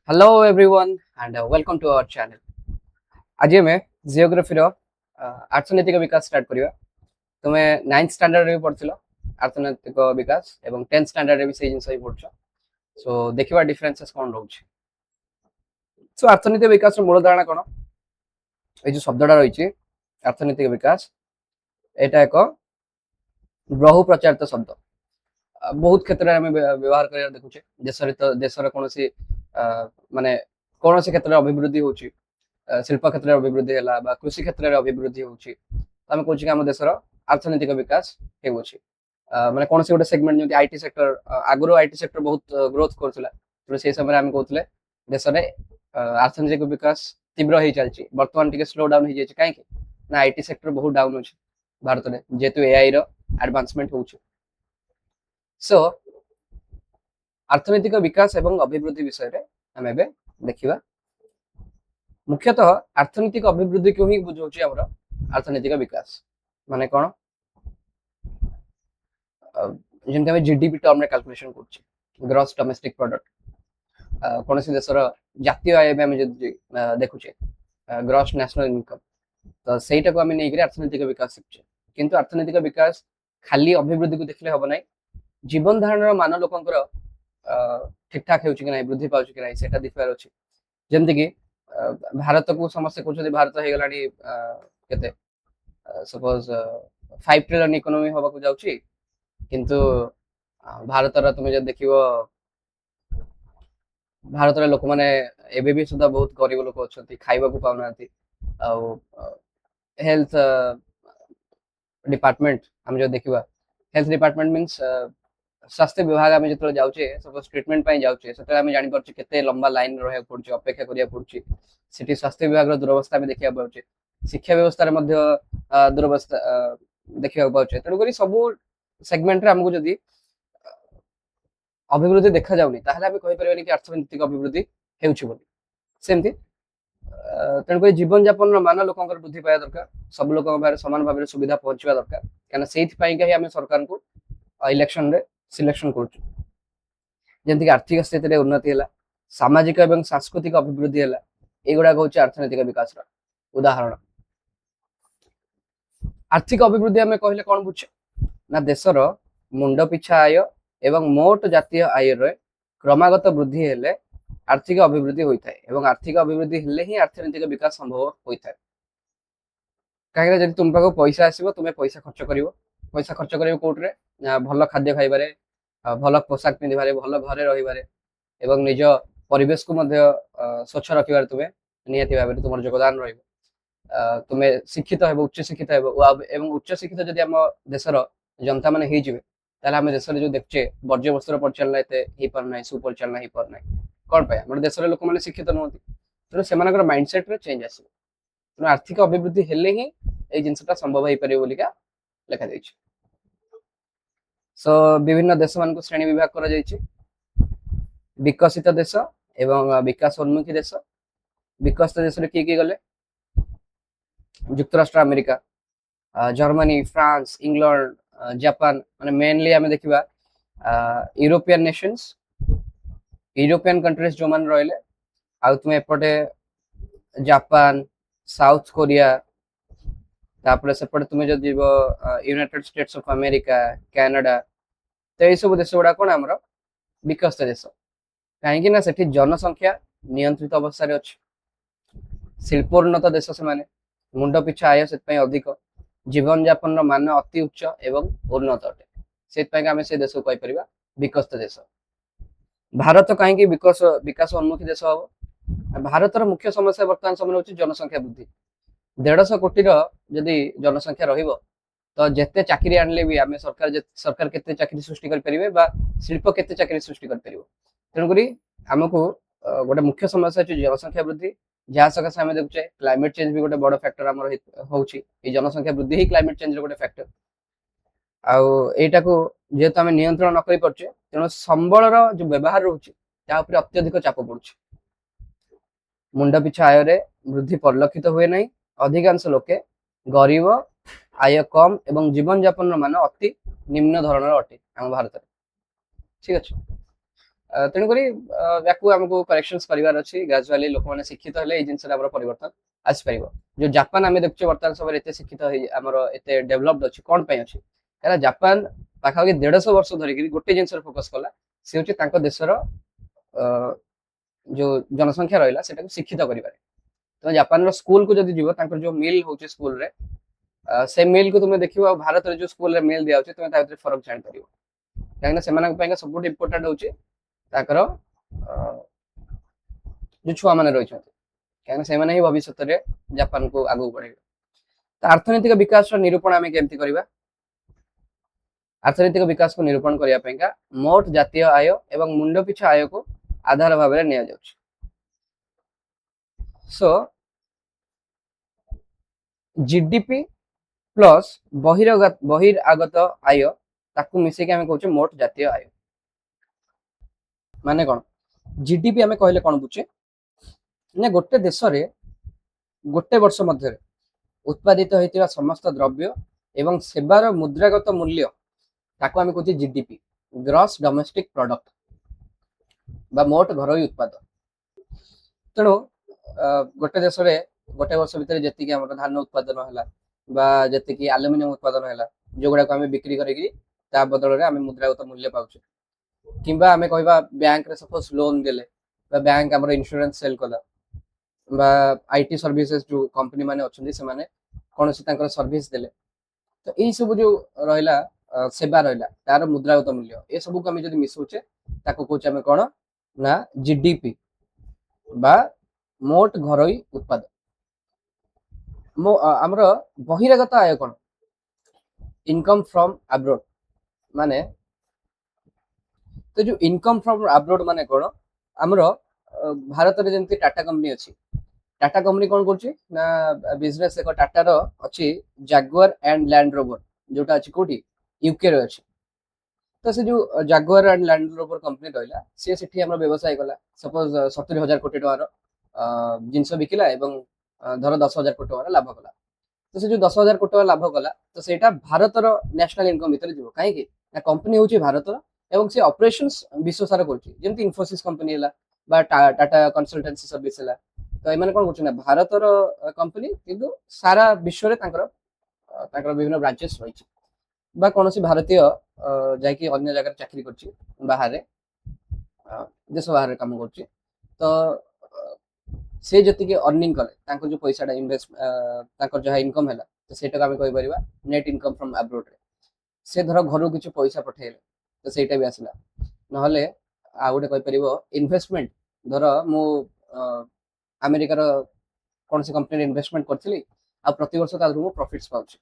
Hello everyone and welcome to our channel. आज मैं geography रो अर्थनैतिक विकास start करिवा। तुमे 9th स्टैंडर्ड रे पढथिलो अर्थनैतिक विकास एवं 10th स्टैंडर्ड रे भी सेही जिंस ही पढछो। सो देखिवा डिफरेंसेस कोन रहउछि। सो अर्थनैतिक विकास रो मूल धारणा कोन? ए जो शब्दडा रहिछि अर्थनैतिक विकास एटा एक बहु प्रचारित शब्द। बहुत क्षेत्र में व्यवहार कर देखुचे देशर कौन सी माने कौन से क्षेत्र अभिवृद्धि होची शिल्प क्षेत्र अभिवृद्धि है कृषि क्षेत्र में अभिवृद्धि होची आम कहे आम देशर अर्थनैतिक विकास होची माने कौन से गोटे सेगमेंट जमी आईटी सेक्टर आगुरी आईटी सेक्टर बहुत ग्रोथ करुला तो से समय आम कहते देश में अर्थनैतिक विकास तीव्र हो चलती बर्तमान टी स्लो डाउन हो जाए कहीं ना आईटी सेक्टर बहुत डाउन अच्छे भारत में जेहेतु एआई एडवांसमेंट होची सो अर्थनैतिक विकास एवं अभिवृद्धि विषय रे हम एबे देखिबा। मुख्यतः अर्थनैतिक अभिवृद्धि को ही बुझौछि हमर अर्थनैतिक विकास माने कोन जेंते हम जीडीपी टर्म रे कैलकुलेशन करछि ग्रॉस डोमेस्टिक प्रोडक्ट कोनसी देशर जातीय आय में हम देखुछे ग्रॉस नेशनल इनकम तो सेटा को हम नै कि अर्थनैतिक विकास सिखछे किंतु अर्थनैतिक विकास खाली अभिवृद्धि को देखले हबो नै जीवन धारण मान लोकंकर ठीक ठाक होउछि कि नै वृद्धि पाउछि कि नै सेटा देखबार अछि जेमति कि भारत को समस्त कहउछथि भारत हे गलानी केते सपोज 5 ट्रिलियन इकोनॉमी होबा को जाउछि किंतु भारत रा तुमे जे देखिबो भारत रे लोक माने एबे भी सुधा बहुत गरीब लोक अछथि खाइबा को पाउनाथि आ हेल्थ डिपार्टमेंट हम जो देखिबा हेल्थ डिपार्टमेंट मीन्स स्वास्थ्य विभाग आम जो जाऊे सपोज ट्रिटमेंट जाऊे से जानी पार्चे केते लंबा लाइन रहा पड़े अपेक्षा करिया पड़ुछि सिटी स्वास्थ्य विभाग रो दुरवस्था में देखिया पाउचे शिक्षा व्यवस्था रे मध्य दुरवस्था देखिया पाउचे तेणु करी सब सेगमेंट रे हमको जदी अभिवृद्धि देखा जाउनी ताहले हम कहि परबेनी कि अर्थनैतिक अभिवृद्धि हेउछि बोली सेमति तेणु करी जीवन यापन रो मान लोकंकर वृद्धि पाया दरकार सब लोकंक बारे समान भाबरे सुविधा पहुंचवा दरकार काना सेहि पई कि हम सरकार को इलेक्शन रे सिलेक्शन करछु जेंति आर्थिक स्थिति रे उन्नति हैला सामाजिक एवं सांस्कृतिक अभिवृद्धि हैला एगुडा होछि अर्थनैतिक विकास रा उदाहरण। आर्थिक अभिवृद्धि हमें कहले कोन बुझे ना देशर मुंड पिछा आय एवं मोट जातीय आय रे क्रमागत वृद्धि हेले आर्थिक अभिवृद्धि होइथाय एवं आर्थिक अभिवृद्धि हेले ही अर्थनैतिक विकास संभव होइथाय काहे जदि तुम पाको पैसा आसीबो तुमे पैसा खर्च करिवो पैसा खर्च करिवो कोटरे भल खाद्य खाइबारे भल पोशाक पिंधिबारे भल घरे रहिबारे एवं निज परिवेश को मध्य स्वच्छ रखिबारे तुमे नियति भाबरे तुमर योगदान रहइबो तुमे शिक्षित हेबो उच्च शिक्षित हेबो एवं उच्च शिक्षित जदि हम देशर जनता माने हेइ जिवे ताले हम देशर जो देखचे वर्ज्य वस्त्र परिचालन एते हेइ पर नै सुपरिचालन हेइ पर नै कोन पाय हमर देशर लोक माने शिक्षित नहोती तो सेमानकर माइंडसेट रे चेंज आसीबो तो आर्थिक अभिवृद्धि हेले ही ए जिंसटा संभव हेइ परिबो बोलिका लेखा दैछि। सो विभिन्न देश मान को श्रेणी विभाग करा जायछि विकसित देश एवं विकासोन्मुखी देश। विकसित देश रे की गले युक्तराष्ट्र America Germany France England Japan माने मेनली हमें देखिबा यूरोपियन नेशंस यूरोपियन कंट्रीज जो मान रहले आ तुमे एपटे जापान साउथ कोरिया तापर सेपटे तुमे जो जीव United states of America Canada तो ये सब देश गुड़ा कौन आम विकसित देश कहीं ना सेठी जनसंख्या नियंत्रित अवस्था अच्छी शिल्पोन्नत देश से माने मुंड पिछा आय से अधिक जीवन यापन मान अति उच्च एवं उन्नत अटे से आम से देश को कहीपर विकसित देश। भारत कहीं विकास उन्मुखी देश हम भारतर मुख्य समस्या बर्तमान समय हूँ जनसंख्या वृद्धि 150 कोटी जदि जनसंख्या रहिबो तो जेते चाकरी आनले भी आमे सरकार केते चाकरी सृष्टि कर परिबे बा शिल्प केते चाकरी सृष्टि कर परिबो तेनु करी हमको गोटे मुख्य समस्या अछि जनसंख्या वृद्धि जहा सकासे आमे देखुचे क्लाइमेट चेंज भी गोटे बड़ फैक्टर हमर होउची ए जनसंख्या वृद्धि ही क्लाइमेट चेंज रो गोटे फैक्टर आउ एटा को जेतो आमे नियंत्रण न करि परचे तेनो संबल रो जो व्यवहार रहउची ता ऊपर अत्यधिक चाप पड़ुची मुंड पिछा आय रे वृद्धि परिलक्षित हुए नहीं अधिकांश लोके गरीब आय कम एवं जीवन यापन मान अति निम्न धरण अटे आम भारत ठीक अच्छे ତେଣୁକରି ୟାକୁ ଆମକୁ କରେକ୍ସନ୍ସ କରିବାର ଅଛି ଗ୍ରାଜୁଆଲି ଲୋକମାନେ ଶିକ୍ଷିତ ହେଲେ ଏଇ ଜିନିଷରେ ଆମର ପରିବର୍ତ୍ତନ ଆସିପାରିବ। ଯୋଉ ଜାପାନ ଆମେ ଦେଖୁଛେ ବର୍ତ୍ତମାନ ସମୟରେ ଏତେ ଶିକ୍ଷିତ ହେଇ ଆମର ଏତେ ଡେଭଲପଡ ଅଛି କଣ ପାଇଁ ଅଛି? କାରଣ ଜାପାନ ପାଖାପାଖି 150 ବର୍ଷ ଧରିକି ଗୋଟେ ଜିନିଷରେ ଫୋକସ କଲା, ସେ ହଉଛି ତାଙ୍କ ଦେଶର ଯୋଉ ଜନସଂଖ୍ୟା ରହିଲା ସେଟାକୁ ଶିକ୍ଷିତ କରିବାରେ। ତମେ ଜାପାନର ସ୍କୁଲକୁ ଯଦି ଯିବ ତାଙ୍କର ଯୋଉ ମିଲ୍ ହଉଛି ସ୍କୁଲରେ ସେ ମିଲ୍ କୁ ତୁମେ ଦେଖିବ ଆଉ ଭାରତରେ ଯୋଉ ସ୍କୁଲରେ ମିଲ୍ ଦିଆଯାଉଛି ତୁମେ ତା ଭିତରେ ଫରକ ଜାଣିପାରିବ। କାହିଁକିନା ସେମାନଙ୍କ ପାଇଁ ସବୁଠୁ ଇମ୍ପୋର୍ଟାଣ୍ଟ ହଉଛି ତାଙ୍କର ଯୋଉ ଛୁଆମାନେ ରହିଛନ୍ତି, କାହିଁକିନା ସେମାନେ ହିଁ ଭବିଷ୍ୟତରେ ଜାପାନକୁ ଆଗକୁ ବଢେଇବେ। ତ ଅର୍ଥନୈତିକ ବିକାଶର ନିରୂପଣ ଆମେ କେମିତି କରିବା? ଅର୍ଥନୈତିକ ବିକାଶକୁ ନିରୂପଣ କରିବା ପାଇଁକା ମୋଟ ଜାତୀୟ ଆୟ ଏବଂ ମୁଣ୍ଡ ପିଛା ଆୟକୁ ଆଧାର ଭାବରେ ନିଆଯାଉଛି। ସୋ ଜିଡିପି ପ୍ଲସ୍ ବହିରାଗତ ଆୟ ତାକୁ ମିଶେଇକି ଆମେ କହୁଛେ ମୋଟ ଜାତୀୟ ଆୟ। ମାନେ କଣ? ଜିଡିପି ଆମେ କହିଲେ କଣ ବୁଝେ ନା ଗୋଟେ ଦେଶରେ ଗୋଟେ ବର୍ଷ ମଧ୍ୟରେ ଉତ୍ପାଦିତ ହୋଇଥିବା ସମସ୍ତ ଦ୍ରବ୍ୟ ଏବଂ ସେବାର ମୁଦ୍ରାଗତ ମୂଲ୍ୟ ତାକୁ ଆମେ କହୁଛେ ଜିଡିପି, ଗ୍ରସ୍ ଡୋମେଷ୍ଟିକ ପ୍ରଡକ୍ଟ ବା ମୋଟ ଘରୋଇ ଉତ୍ପାଦ। ତେଣୁ ଗୋଟେ ଦେଶରେ ଗୋଟେ ବର୍ଷ ଭିତରେ ଯେତିକି ଆମର ଧାନ ଉତ୍ପାଦନ ହେଲା ବା ଯେତିକି ଆଲୁମିନିୟମ ଉତ୍ପାଦନ ହେଲା, ଯୋଉଗୁଡାକୁ ଆମେ ବିକ୍ରି କରିକି ତା ବଦଳରେ ଆମେ ମୁଦ୍ରାଗତ ମୂଲ୍ୟ ପାଉଛେ, କିମ୍ବା ଆମେ କହିବା ବ୍ୟାଙ୍କରେ ସପୋଜ ଲୋନ ଦେଲେ ବା ବ୍ୟାଙ୍କ ଆମର ଇନ୍ସୁରାନ୍ସ ସେଲ୍ କଲା ବା ଆଇଟି ସର୍ଭିସେସ୍ ଯୋଉ କମ୍ପାନୀ ମାନେ ଅଛନ୍ତି ସେମାନେ କୌଣସି ତାଙ୍କର ସର୍ଭିସ ଦେଲେ, ତ ଏଇ ସବୁ ଯୋଉ ରହିଲା ସେବା ରହିଲା ତାର ମୁଦ୍ରାଗତ ମୂଲ୍ୟ, ଏ ସବୁକୁ ଆମେ ଯଦି ମିଶଉଛେ ତାକୁ କହୁଛେ ଆମେ କଣ ନା ଜିଡିପି ବା ମୋଟ ଘରୋଇ ଉତ୍ପାଦ। ଆମର ବହିରାଗତ ଆୟ କଣ? Income from abroad. ମାନେ ତ ଯୋଉ ଇନକମ୍ ଫ୍ରମ୍ ଆବ୍ରୋଡ ମାନେ କଣ? ଆମର ଭାରତରେ ଯେମିତି ଟାଟା କମ୍ପାନୀ ଅଛି, ଟାଟା କମ୍ପାନୀ କଣ କରୁଛି ନା ବିଜନେସ୍ ଏକ ଟାଟାର ଅଛି ଜାଗୁଆର ଆଣ୍ଡ ଲ୍ୟାଣ୍ଡ ରୋଭର, ଯୋଉଟା ଅଛି କୋଉଠି ୟୁକେ ରେ ଅଛି। ତ ସେ ଯୋଉ Jaguar and land rover company ରହିଲା, ସିଏ ସେଠି ଆମର ବ୍ୟବସାୟ କଲା, ସପୋଜ 70,000 କୋଟି ଟଙ୍କାର ଜିନିଷ ବିକିଲା ଏବଂ ଧର 10,000 କୋଟି ଟଙ୍କାର ଲାଭ କଲା। ତ ସେ ଯୋଉ 10,000 କୋଟି ଟଙ୍କା ଲାଭ କଲା, ତ ସେଇଟା ଭାରତର ନ୍ୟାସନାଲ ଇନକମ୍ ଭିତରେ ଯିବ। କାହିଁକି ନା କମ୍ପାନୀ ହଉଛି ଭାରତର ଏବଂ ସେ ଅପରେସନ୍ସ ବିଶ୍ୱ ସାରା କରୁଛି, ଯେମିତି ଇନଫୋସିସ୍ କମ୍ପାନୀ ହେଲା ବା ଟାଟା କନସଲଟାନ୍ସି ସର୍ଭିସ ହେଲା। ତ ଏମାନେ କଣ କରୁଛନ୍ତି ନା ଭାରତର କମ୍ପାନୀ କିନ୍ତୁ ସାରା ବିଶ୍ୱରେ ତାଙ୍କର ବିଭିନ୍ନ ବ୍ରାଞ୍ଚେସ୍ ରହିଛି, ବା କୌଣସି ଭାରତୀୟ ଯାଇକି ଅନ୍ୟ ଜାଗାରେ ଚାକିରି କରୁଛି ବାହାରେ, ଦେଶ ବାହାରେ କାମ କରୁଛି, ତ ସେ ଯେତିକି अर्निंग କଲେ ତାଙ୍କ ଯୋଉ ପଇସାଟା ଇନଭେଷ୍ଟ ତାଙ୍କର ଯାହା ଇନକମ୍ ହେଲା, ତ ସେଇଟାକୁ ଆମେ କହିପାରିବା ନେଟ୍ ଇନକମ୍ ଫ୍ରମ୍ ଆବ୍ରୋଡ ରେ। ସେ ଧର ଘରକୁ କିଛି ପଇସା ପଠେଇଲେ ତ ସେଇଟା ବି ଆସିଲା। ନହେଲେ ଆଉ ଗୋଟେ କହିପାରିବ ଇନଭେଷ୍ଟମେଣ୍ଟ, ଧର ମୁଁ ଆମେରିକାର କୌଣସି କମ୍ପାନୀରେ ଇନଭେଷ୍ଟମେଣ୍ଟ କରିଥିଲି ଆଉ ପ୍ରତିବର୍ଷ ତା ଦେହରୁ ମୁଁ ପ୍ରଫିଟ୍ସ ପାଉଛି,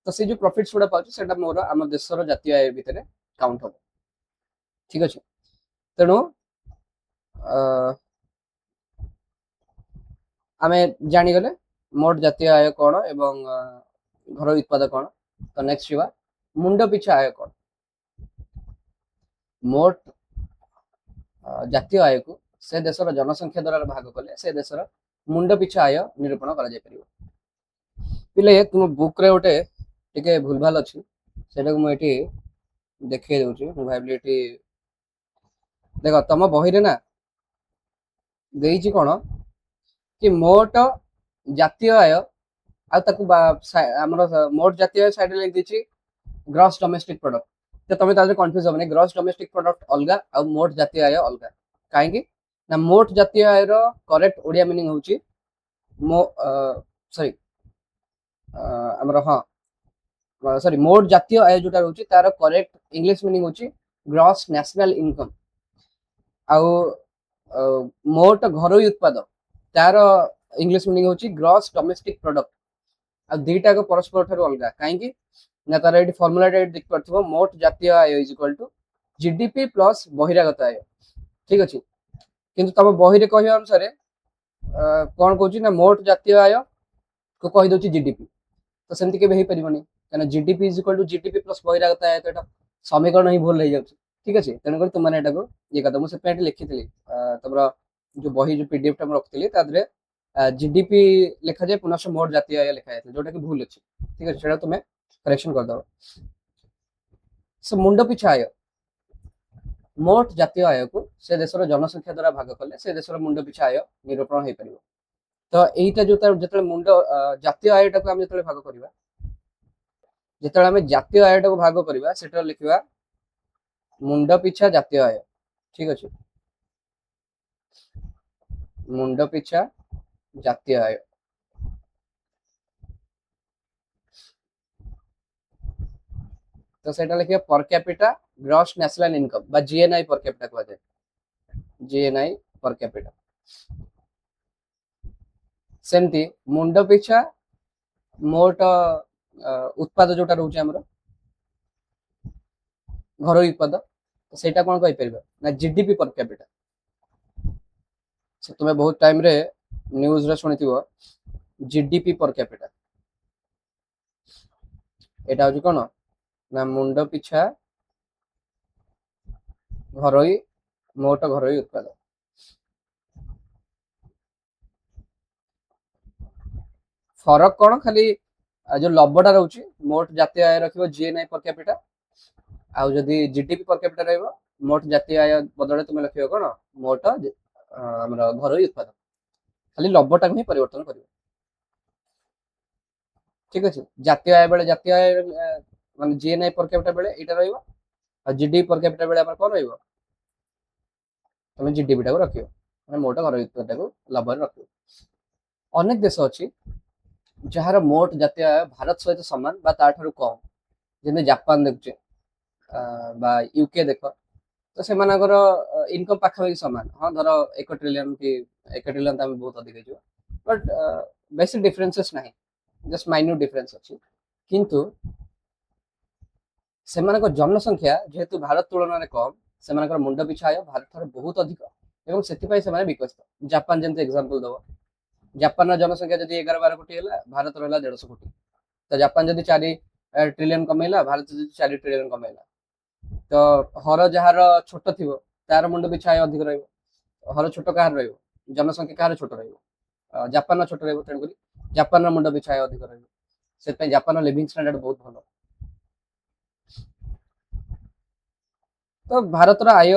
ତ ସେ ଯୋଉ ପ୍ରଫିଟ୍ସ ଗୁଡା ପାଉଛି ସେଟା ମୋର ଆମ ଦେଶର ଜାତୀୟ ଆୟ ଭିତରେ କାଉଣ୍ଟ ହବ। ଠିକ ଅଛି, ତେଣୁ ଆମେ ଜାଣିଗଲେ ମୋଟ ଜାତୀୟ ଆୟ କଣ ଏବଂ ଘରୋଇ ଉତ୍ପାଦ କଣ। ତ ନେକ୍ସଟ ଯିବା ମୁଣ୍ଡ ପିଛା ଆୟ କଣ। ମୋଟ ଜାତୀୟ ଆୟକୁ ସେ ଦେଶର ଜନସଂଖ୍ୟା ଦ୍ୱାରା ଭାଗ କଲେ ସେ ଦେଶର ମୁଣ୍ଡ ପିଛା ଆୟ ନିରୂପଣ କରାଯାଇ ପାରିବ। ପିଲେ ତୁମ ବୁକ୍ ରେ ଗୋଟେ ଟିକେ ଭୁଲଭାଲ ଅଛି, ସେଟାକୁ ମୁଁ ଏଠି ଦେଖେଇ ଦଉଛି। ମୁଁ ଭାବିଲି ଏଠି ଦେଖ ତମ ବହିରେ ନା ଦେଇଛି କଣ कि मोट जातीय आय आमर मोट जातीय आय साइड लिख दी ग्रॉस डोमेस्टिक प्रोडक्ट। तो तुम तादरे कंफ्यूज होबनी, ग्रॉस डोमेस्टिक प्रोडक्ट अलग आ मोट जातीय आय अलग। कहीं ना मोट जातीय आय रो करेक्ट ओडिया मीनिंग होची मो सॉरी हमर हां सॉरी मोट जातीय आय जोटा रहउची तार करेक्ट इंग्लिश मीनिंग होची ग्रॉस नेशनल इनकम। आउ मोट घरोई उत्पाद तार इंग्लिश मीनिंग होची ग्रॉस डोमेस्टिक प्रोडक्ट। आ दुईटा को परस्पर ठाରୁ अलग कहीं ना तार ये फर्मुला देख पार्थिव मोट जातीय आय is equal to GDP plus बहिरागत आय। ठीक अच्छे, किंतु तुम बही कहवा अनुसार कौन कौच ना मोट जातीय आय को कहीदे जीडीपी, तो सेमती केबे हो पारिबनी कहीं GDP is equal to GDP plus बहिरागत आय, तो ये समीकरण ही भूल हो जाए। ठीक अच्छे, तेणुक तुमने यहाँ ये कद मुझे लिखी तुम जो बही जो पीडीएफ टा रखी जीडीपी लिखा जाए पुनः मोट जातीय आय लिखा जाए जोटा कि भूल अच्छी। ठीक है, सेटा तुम्हें करेक्शन करदे। सो मुंड पिछा आय ମୋଟ ଜାତୀୟ ଆୟକୁ ସେ ଦେଶର ଜନସଂଖ୍ୟା ଦ୍ୱାରା ଭାଗ କଲେ ସେ ଦେଶର ମୁଣ୍ଡ ପିଛା ଆୟ ନିରୂପଣ ହେଇପାରିବ। ତ ଏଇଟା ଯୋଉ ଯେତେବେଳେ ମୁଣ୍ଡ ଜାତୀୟ ଆୟଟାକୁ ଆମେ ଯେତେବେଳେ ଭାଗ କରିବା, ଯେତେବେଳେ ଆମେ ଜାତୀୟ ଆୟଟାକୁ ଭାଗ କରିବା ସେଟା ଲେଖିବା ମୁଣ୍ଡ ପିଛା ଜାତୀୟ ଆୟ। ଠିକ ଅଛି, ମୁଣ୍ଡ ପିଛା ଜାତୀୟ ଆୟ। ତ ସେଇଟା ଲେଖିବା per capita gross national income বা GNI per capita କୁହାଯାଏ, GNI per capita। ସେମିତି ମୁଣ୍ଡ ପିଛା ମୋଟ ଉତ୍ପାଦ ଯୋଉଟା ରହୁଛି ଆମର ଘରୋଇ ଉତ୍ପାଦ, ସେଇଟା କଣ କହିପାରିବା ନା GDP per capita। ତୁମେ ବହୁତ ଟାଇମ ରେ ନ୍ୟୁଜ ରେ ଶୁଣିଥିବ GDP per capita। এটা হচ্ছে কোন না মুন্ড পিছা ঘরোই মোট ঘরোই উৎপাদন। फरक कौन खाली जो लबटा रोचे मोट जातीय आय रखिबो जीएनआई पर कैपिटा, आउ जदी जीडीपी पर कैपिटा रहइबो मोट जातीय आय बदले तुम लिखिबो कोन मोट हमर घरोई उत्पादन, खाली लबटा ही परिवर्तन करिवो। ठीक अछि, जातीय आय बेले जातीय आय माने जीएनआई पर कैपिटा बेले एटा रहइबो, आ जीडीपी पर कैपिटा बेले हमर कोन रहइबो तुम जीडीपी टा को रखियो माने मोट घरोई उत्पादन को लाभ रखियो। अनेक देश अछि ଯାହାର ମୋଟ ଜାତୀୟ ଆୟ ଭାରତ ସହିତ ସମାନ ବା ତାଠାରୁ କମ, ଯେମିତି ଜାପାନ ଦେଖୁଛେ বা ୟୁକେ ଦେଖ, ତ ସେମାନଙ୍କର ଇନକମ ପାଖାପାଖି ସମାନ। ହଁ ଧର 1 ଟ୍ରିଲିୟନ କି 1 ଟ୍ରିଲିୟନ ତ ଆମେ ବହୁତ ଅଧିକ ହେଇଯିବ, ବଟ୍ ବେଶୀ ଡିଫରେନ୍ସେସ୍ ନାହିଁ, ଜଷ୍ଟ ମାଇନ୍ୟୁଟ ଡିଫରେନ୍ସ ଅଛି। କିନ୍ତୁ ସେମାନଙ୍କ ଜନସଂଖ୍ୟା ଯେହେତୁ ଭାରତ ତୁଳନାରେ କମ, ସେମାନଙ୍କର ମୁଣ୍ଡ ପିଛା ଆୟ ଭାରତ ଠାରୁ ବହୁତ ଅଧିକ ଏବଂ ସେଥିପାଇଁ ସେମାନେ ବିକଶିତ। ଜାପାନ ଯେମିତି ଏକ୍ସାମ୍ପଲ ଦବ, ଜାପାନ जनसंख्या जदि 11-12 कोटी है भारत रहा 150 कोटी, तो जापान जदि 4 ट्रिलियन कमेला भारत जदि 4 ट्रिलियन कमेला, तो हर जार छोट थी तार मुंड पिछा आय अधिक रही, हर छोट कहार रही जनसंख्या कहार छोट रही जापान छोट रही, तेणुक जापान मुंड पिछा आय अधिक रही, से जापान लिविंग स्टैंडर्ड बहुत भल। तो भारत आय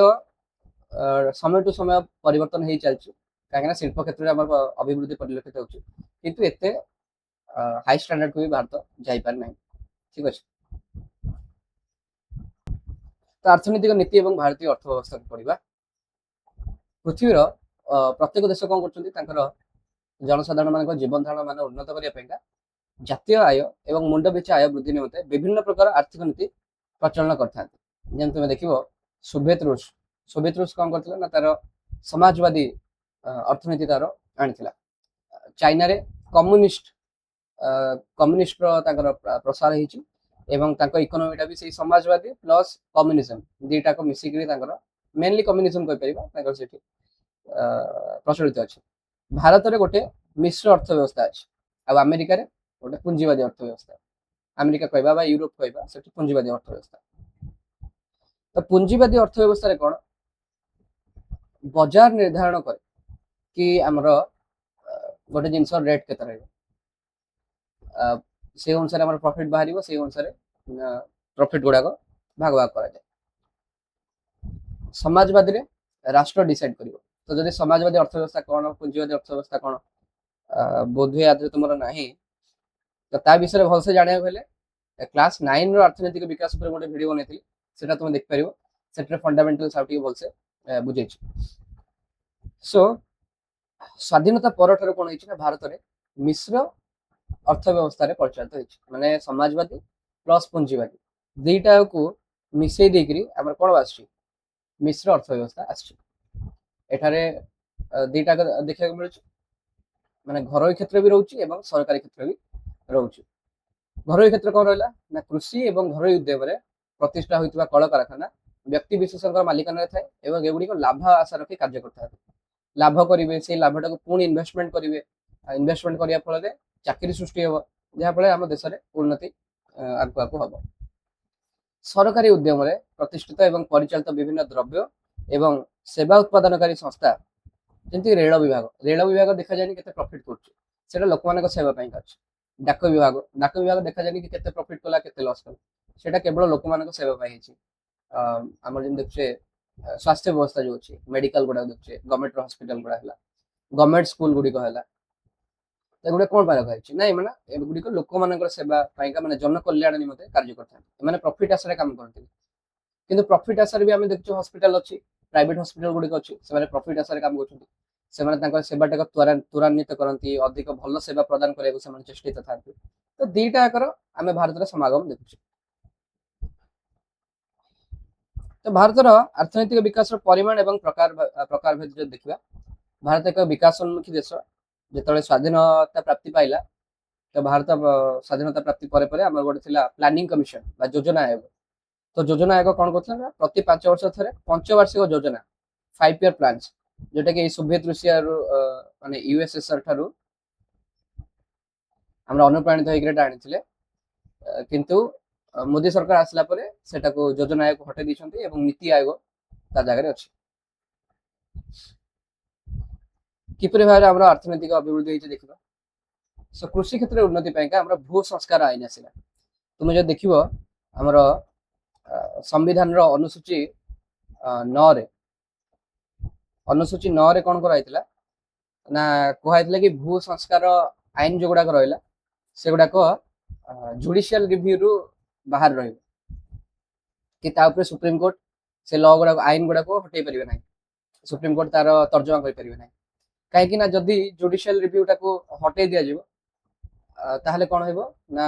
समय टू समय परिवर्तन हो चलती, कहीं शिल्प क्षेत्र में अभिवृद्धि परिलक्षित होती, किंतु एते हाई स्टैंडर्ड को भी भारत जापार ना। ठीक अच्छे, तो अर्थनैतिक नीति और भारतीय अर्थव्यवस्था को पढ़ा। पृथ्वीर प्रत्येक देश कौन कर जनसाधारण मान जीवन धारण मान उन्नत करने जातीय आय और मुंड पिछा आय वृद्धि निमंते विभिन्न प्रकार आर्थिक नीति प्रचलन करते। जमी तुम देख सोवियत रूस कौन कर तार समाजवादी अर्थनीति तार आनी। चाइना रे कम्युनिस्ट प्रसार होती इकोनोमी टा भी से समाजवादी प्लस कम्युनिज्म दीटा को मिसिक मेनली कम्युनिज्म कह प्रचलित अच्छे। भारत में गोटे मिश्र अर्थव्यवस्था अच्छे, आमेरिका गोटे पुंजीवादी अर्थव्यवस्था, अमेरिका कहवा यूरोप कहवा से पुंजीवादी अर्थव्यवस्था। तो पुंजीवादी अर्थव्यवस्था कौन बजार निर्धारण करे कि आमर गोटे जिनस रेट के से अनुसार आम प्रॉफिट बाहर से अनुसार प्रॉफिट गुड़ाक भाग भाग कर समाजवादी रे राष्ट्र डिसाइड कर। तो जब समाजवादी अर्थव्यवस्था कौन पुंजीवादी अर्थव्यवस्था कौन बोध हुए आदि तुम ना, तो ता विषय भलसे जाना गले क्लास 9 रो अर्थनैतिक विकास पर गोटे वीडियो बनैଥିଲି, सेटा तुम देख परिबो, सेटा फंडामेंटल्स आउट भलसे बुझे। सो स्वाधीनता पर कौन है भारत में मिश्र अर्थव्यवस्था परिचालित होती, माने समाजवादी प्लस पुंजीवादी दीटा को मिसई देकरी आम कौन आस मिश्र अर्थव्यवस्था आठारे दीटा देखा मिलूँ, माने घरोई क्षेत्र भी रोचे और सरकारी क्षेत्र भी रोचे। घरोई क्षेत्र कौन रहा ना कृषि और घरोई उद्योग में प्रतिष्ठा होता कल कारखाना व्यक्ति विशेष मालिकाना थाए और एगुड़ी लाभ आशा रखी कार्य करता, लाभ करेंगे से लाभटा को पुणी इन्वेस्टमेंट करेंगे, इन्वेस्टमेंट करने फल चाकरी सृष्टि हम जहाँफल आम देश में उन्नति आगु आगु हम। सरकारी उद्यम में प्रतिष्ठित और परिचालित विभिन्न द्रव्य एवं सेवा उत्पादनकारी संस्था जमी रेल विभाग देखा जाए के प्रॉफिट कर लोक मान सेवा डाक विभाग देखा जाए कि प्रॉफिट कला के लॉस कला, केवल लोक मान सेवा आम जमी देखुचे ସ୍ୱାସ୍ଥ୍ୟ ବ୍ୟବସ୍ଥା ଯୋଉ ଅଛି ମେଡିକାଲ ଗୁଡାକ ଦେଖୁଛେ ଗଭର୍ଣ୍ଣମେଣ୍ଟ ହସ୍ପିଟାଲ ଗୁଡା ହେଲା ଗଭର୍ଣ୍ଣମେଣ୍ଟ ସ୍କୁଲ ଗୁଡିକ ହେଲା ଏଗୁଡିକ କଣ ପାଇଁ ରଖାଯାଇଛି ନା ଏମାନେ ଏଗୁଡିକ ଲୋକମାନଙ୍କର ସେବା ପାଇଁକା ମାନେ ଜନକଲ୍ୟାଣ ନିମନ୍ତେ କାର୍ଯ୍ୟ କରିଥାନ୍ତି ଏମାନେ ପ୍ରଫିଟ୍ ଆଶାରେ କାମ କରନ୍ତି କିନ୍ତୁ ପ୍ରଫିଟ୍ ଆଶାରେ ବି ଆମେ ଦେଖୁଛୁ ହସ୍ପିଟାଲ ଅଛି ପ୍ରାଇଭେଟ ହସ୍ପିଟାଲ ଗୁଡିକ ଅଛି ସେମାନେ ପ୍ରଫିଟ୍ ଆଶାରେ କାମ କରୁଛନ୍ତି ସେମାନେ ତାଙ୍କର ସେବାଟାକୁ ତ୍ୱରାନ୍ୱିତ କରନ୍ତି ଅଧିକ ଭଲ ସେବା ପ୍ରଦାନ କରିବାକୁ ସେମାନେ ଚେଷ୍ଟିତ ଥାନ୍ତି ତ ଦିଟା ଆକର ଆମେ ଭାରତରେ ସମାଗମ ଦେଖୁଛୁ ତ ଭାରତର ଅର୍ଥନୈତିକ ବିକାଶର ପରିମାଣ ଏବଂ ପ୍ରକାର ଭେଦ ଯଦି ଦେଖିବା ଭାରତ ଏକ ବିକାଶୋନ୍ମୁଖୀ ଦେଶ ଯେତେବେଳେ ସ୍ୱାଧୀନତା ପ୍ରାପ୍ତି ପାଇଲା ତ ଭାରତ ସ୍ୱାଧୀନତା ପ୍ରାପ୍ତି ପରେ ପରେ ଆମର ଗୋଟେ ଥିଲା ପ୍ଲାନିଂ କମିଶନ ବା ଯୋଜନା ଆୟୋଗ ତ ଯୋଜନା ଆୟୋଗ କଣ କରୁଥିଲା ନା ପ୍ରତି 5 ବର୍ଷ ଥରେ ପଞ୍ଚବାର୍ଷିକ ଯୋଜନା 5 ଇୟର ପ୍ଲାନ୍ସ ଯୋଉଟା କି ସୋଭିଏତ ରୁଷିଆରୁ ମାନେ ୟୁଏସଏସଆର ଠାରୁ ଆମର ଅନୁପ୍ରାଣିତ ହେଇକି ଏଟା ଆଣିଥିଲେ କିନ୍ତୁ ମୋଦି ସରକାର ଆସିଲା ପରେ ସେଟାକୁ ଯୋଜନା ଆୟୋଗ ହଟେଇ ଦେଇଛନ୍ତି ଏବଂ ନୀତି ଆୟୋଗ ତା ଜାଗାରେ ଅଛି କିପରି ଭାବରେ ଆମର ଅର୍ଥନୈତିକ ଅଭିବୃଦ୍ଧି ହେଇଛି ଦେଖିବା ସୋ କୃଷି କ୍ଷେତ୍ରରେ ଉନ୍ନତି ପାଇଁକା ଆମର ଭୂ ସଂସ୍କାର ଆଇନ ଆସିଲା ତୁମେ ଯଦି ଦେଖିବ ଆମର ସମ୍ବିଧାନର ଅନୁସୂଚୀ 9 ରେ କଣ କରାଯାଇଥିଲା ନା କୁହାଯାଇଥିଲା କି ଭୂ ସଂସ୍କାର ଆଇନ ଯୋଉଗୁଡାକ ରହିଲା ସେଗୁଡାକ ଜୁଡିସିଆଲ ରିଭ୍ୟୁରୁ ବାହାରେ ରହିବ କି ତା ଉପରେ ସୁପ୍ରିମକୋର୍ଟ ସେ ଲ ଗୁଡାକ ଆଇନ ଗୁଡାକୁ ହଟେଇ ପାରିବେ ନାହିଁ ସୁପ୍ରିମକୋର୍ଟ ତାର ତର୍ଜମା କରିପାରିବେ ନାହିଁ କାହିଁକି ନା ଯଦି ଜୁଡିସିଆଲ ରିଭ୍ୟୁଟାକୁ ହଟେଇ ଦିଆଯିବ ତାହେଲେ କଣ ହେବ ନା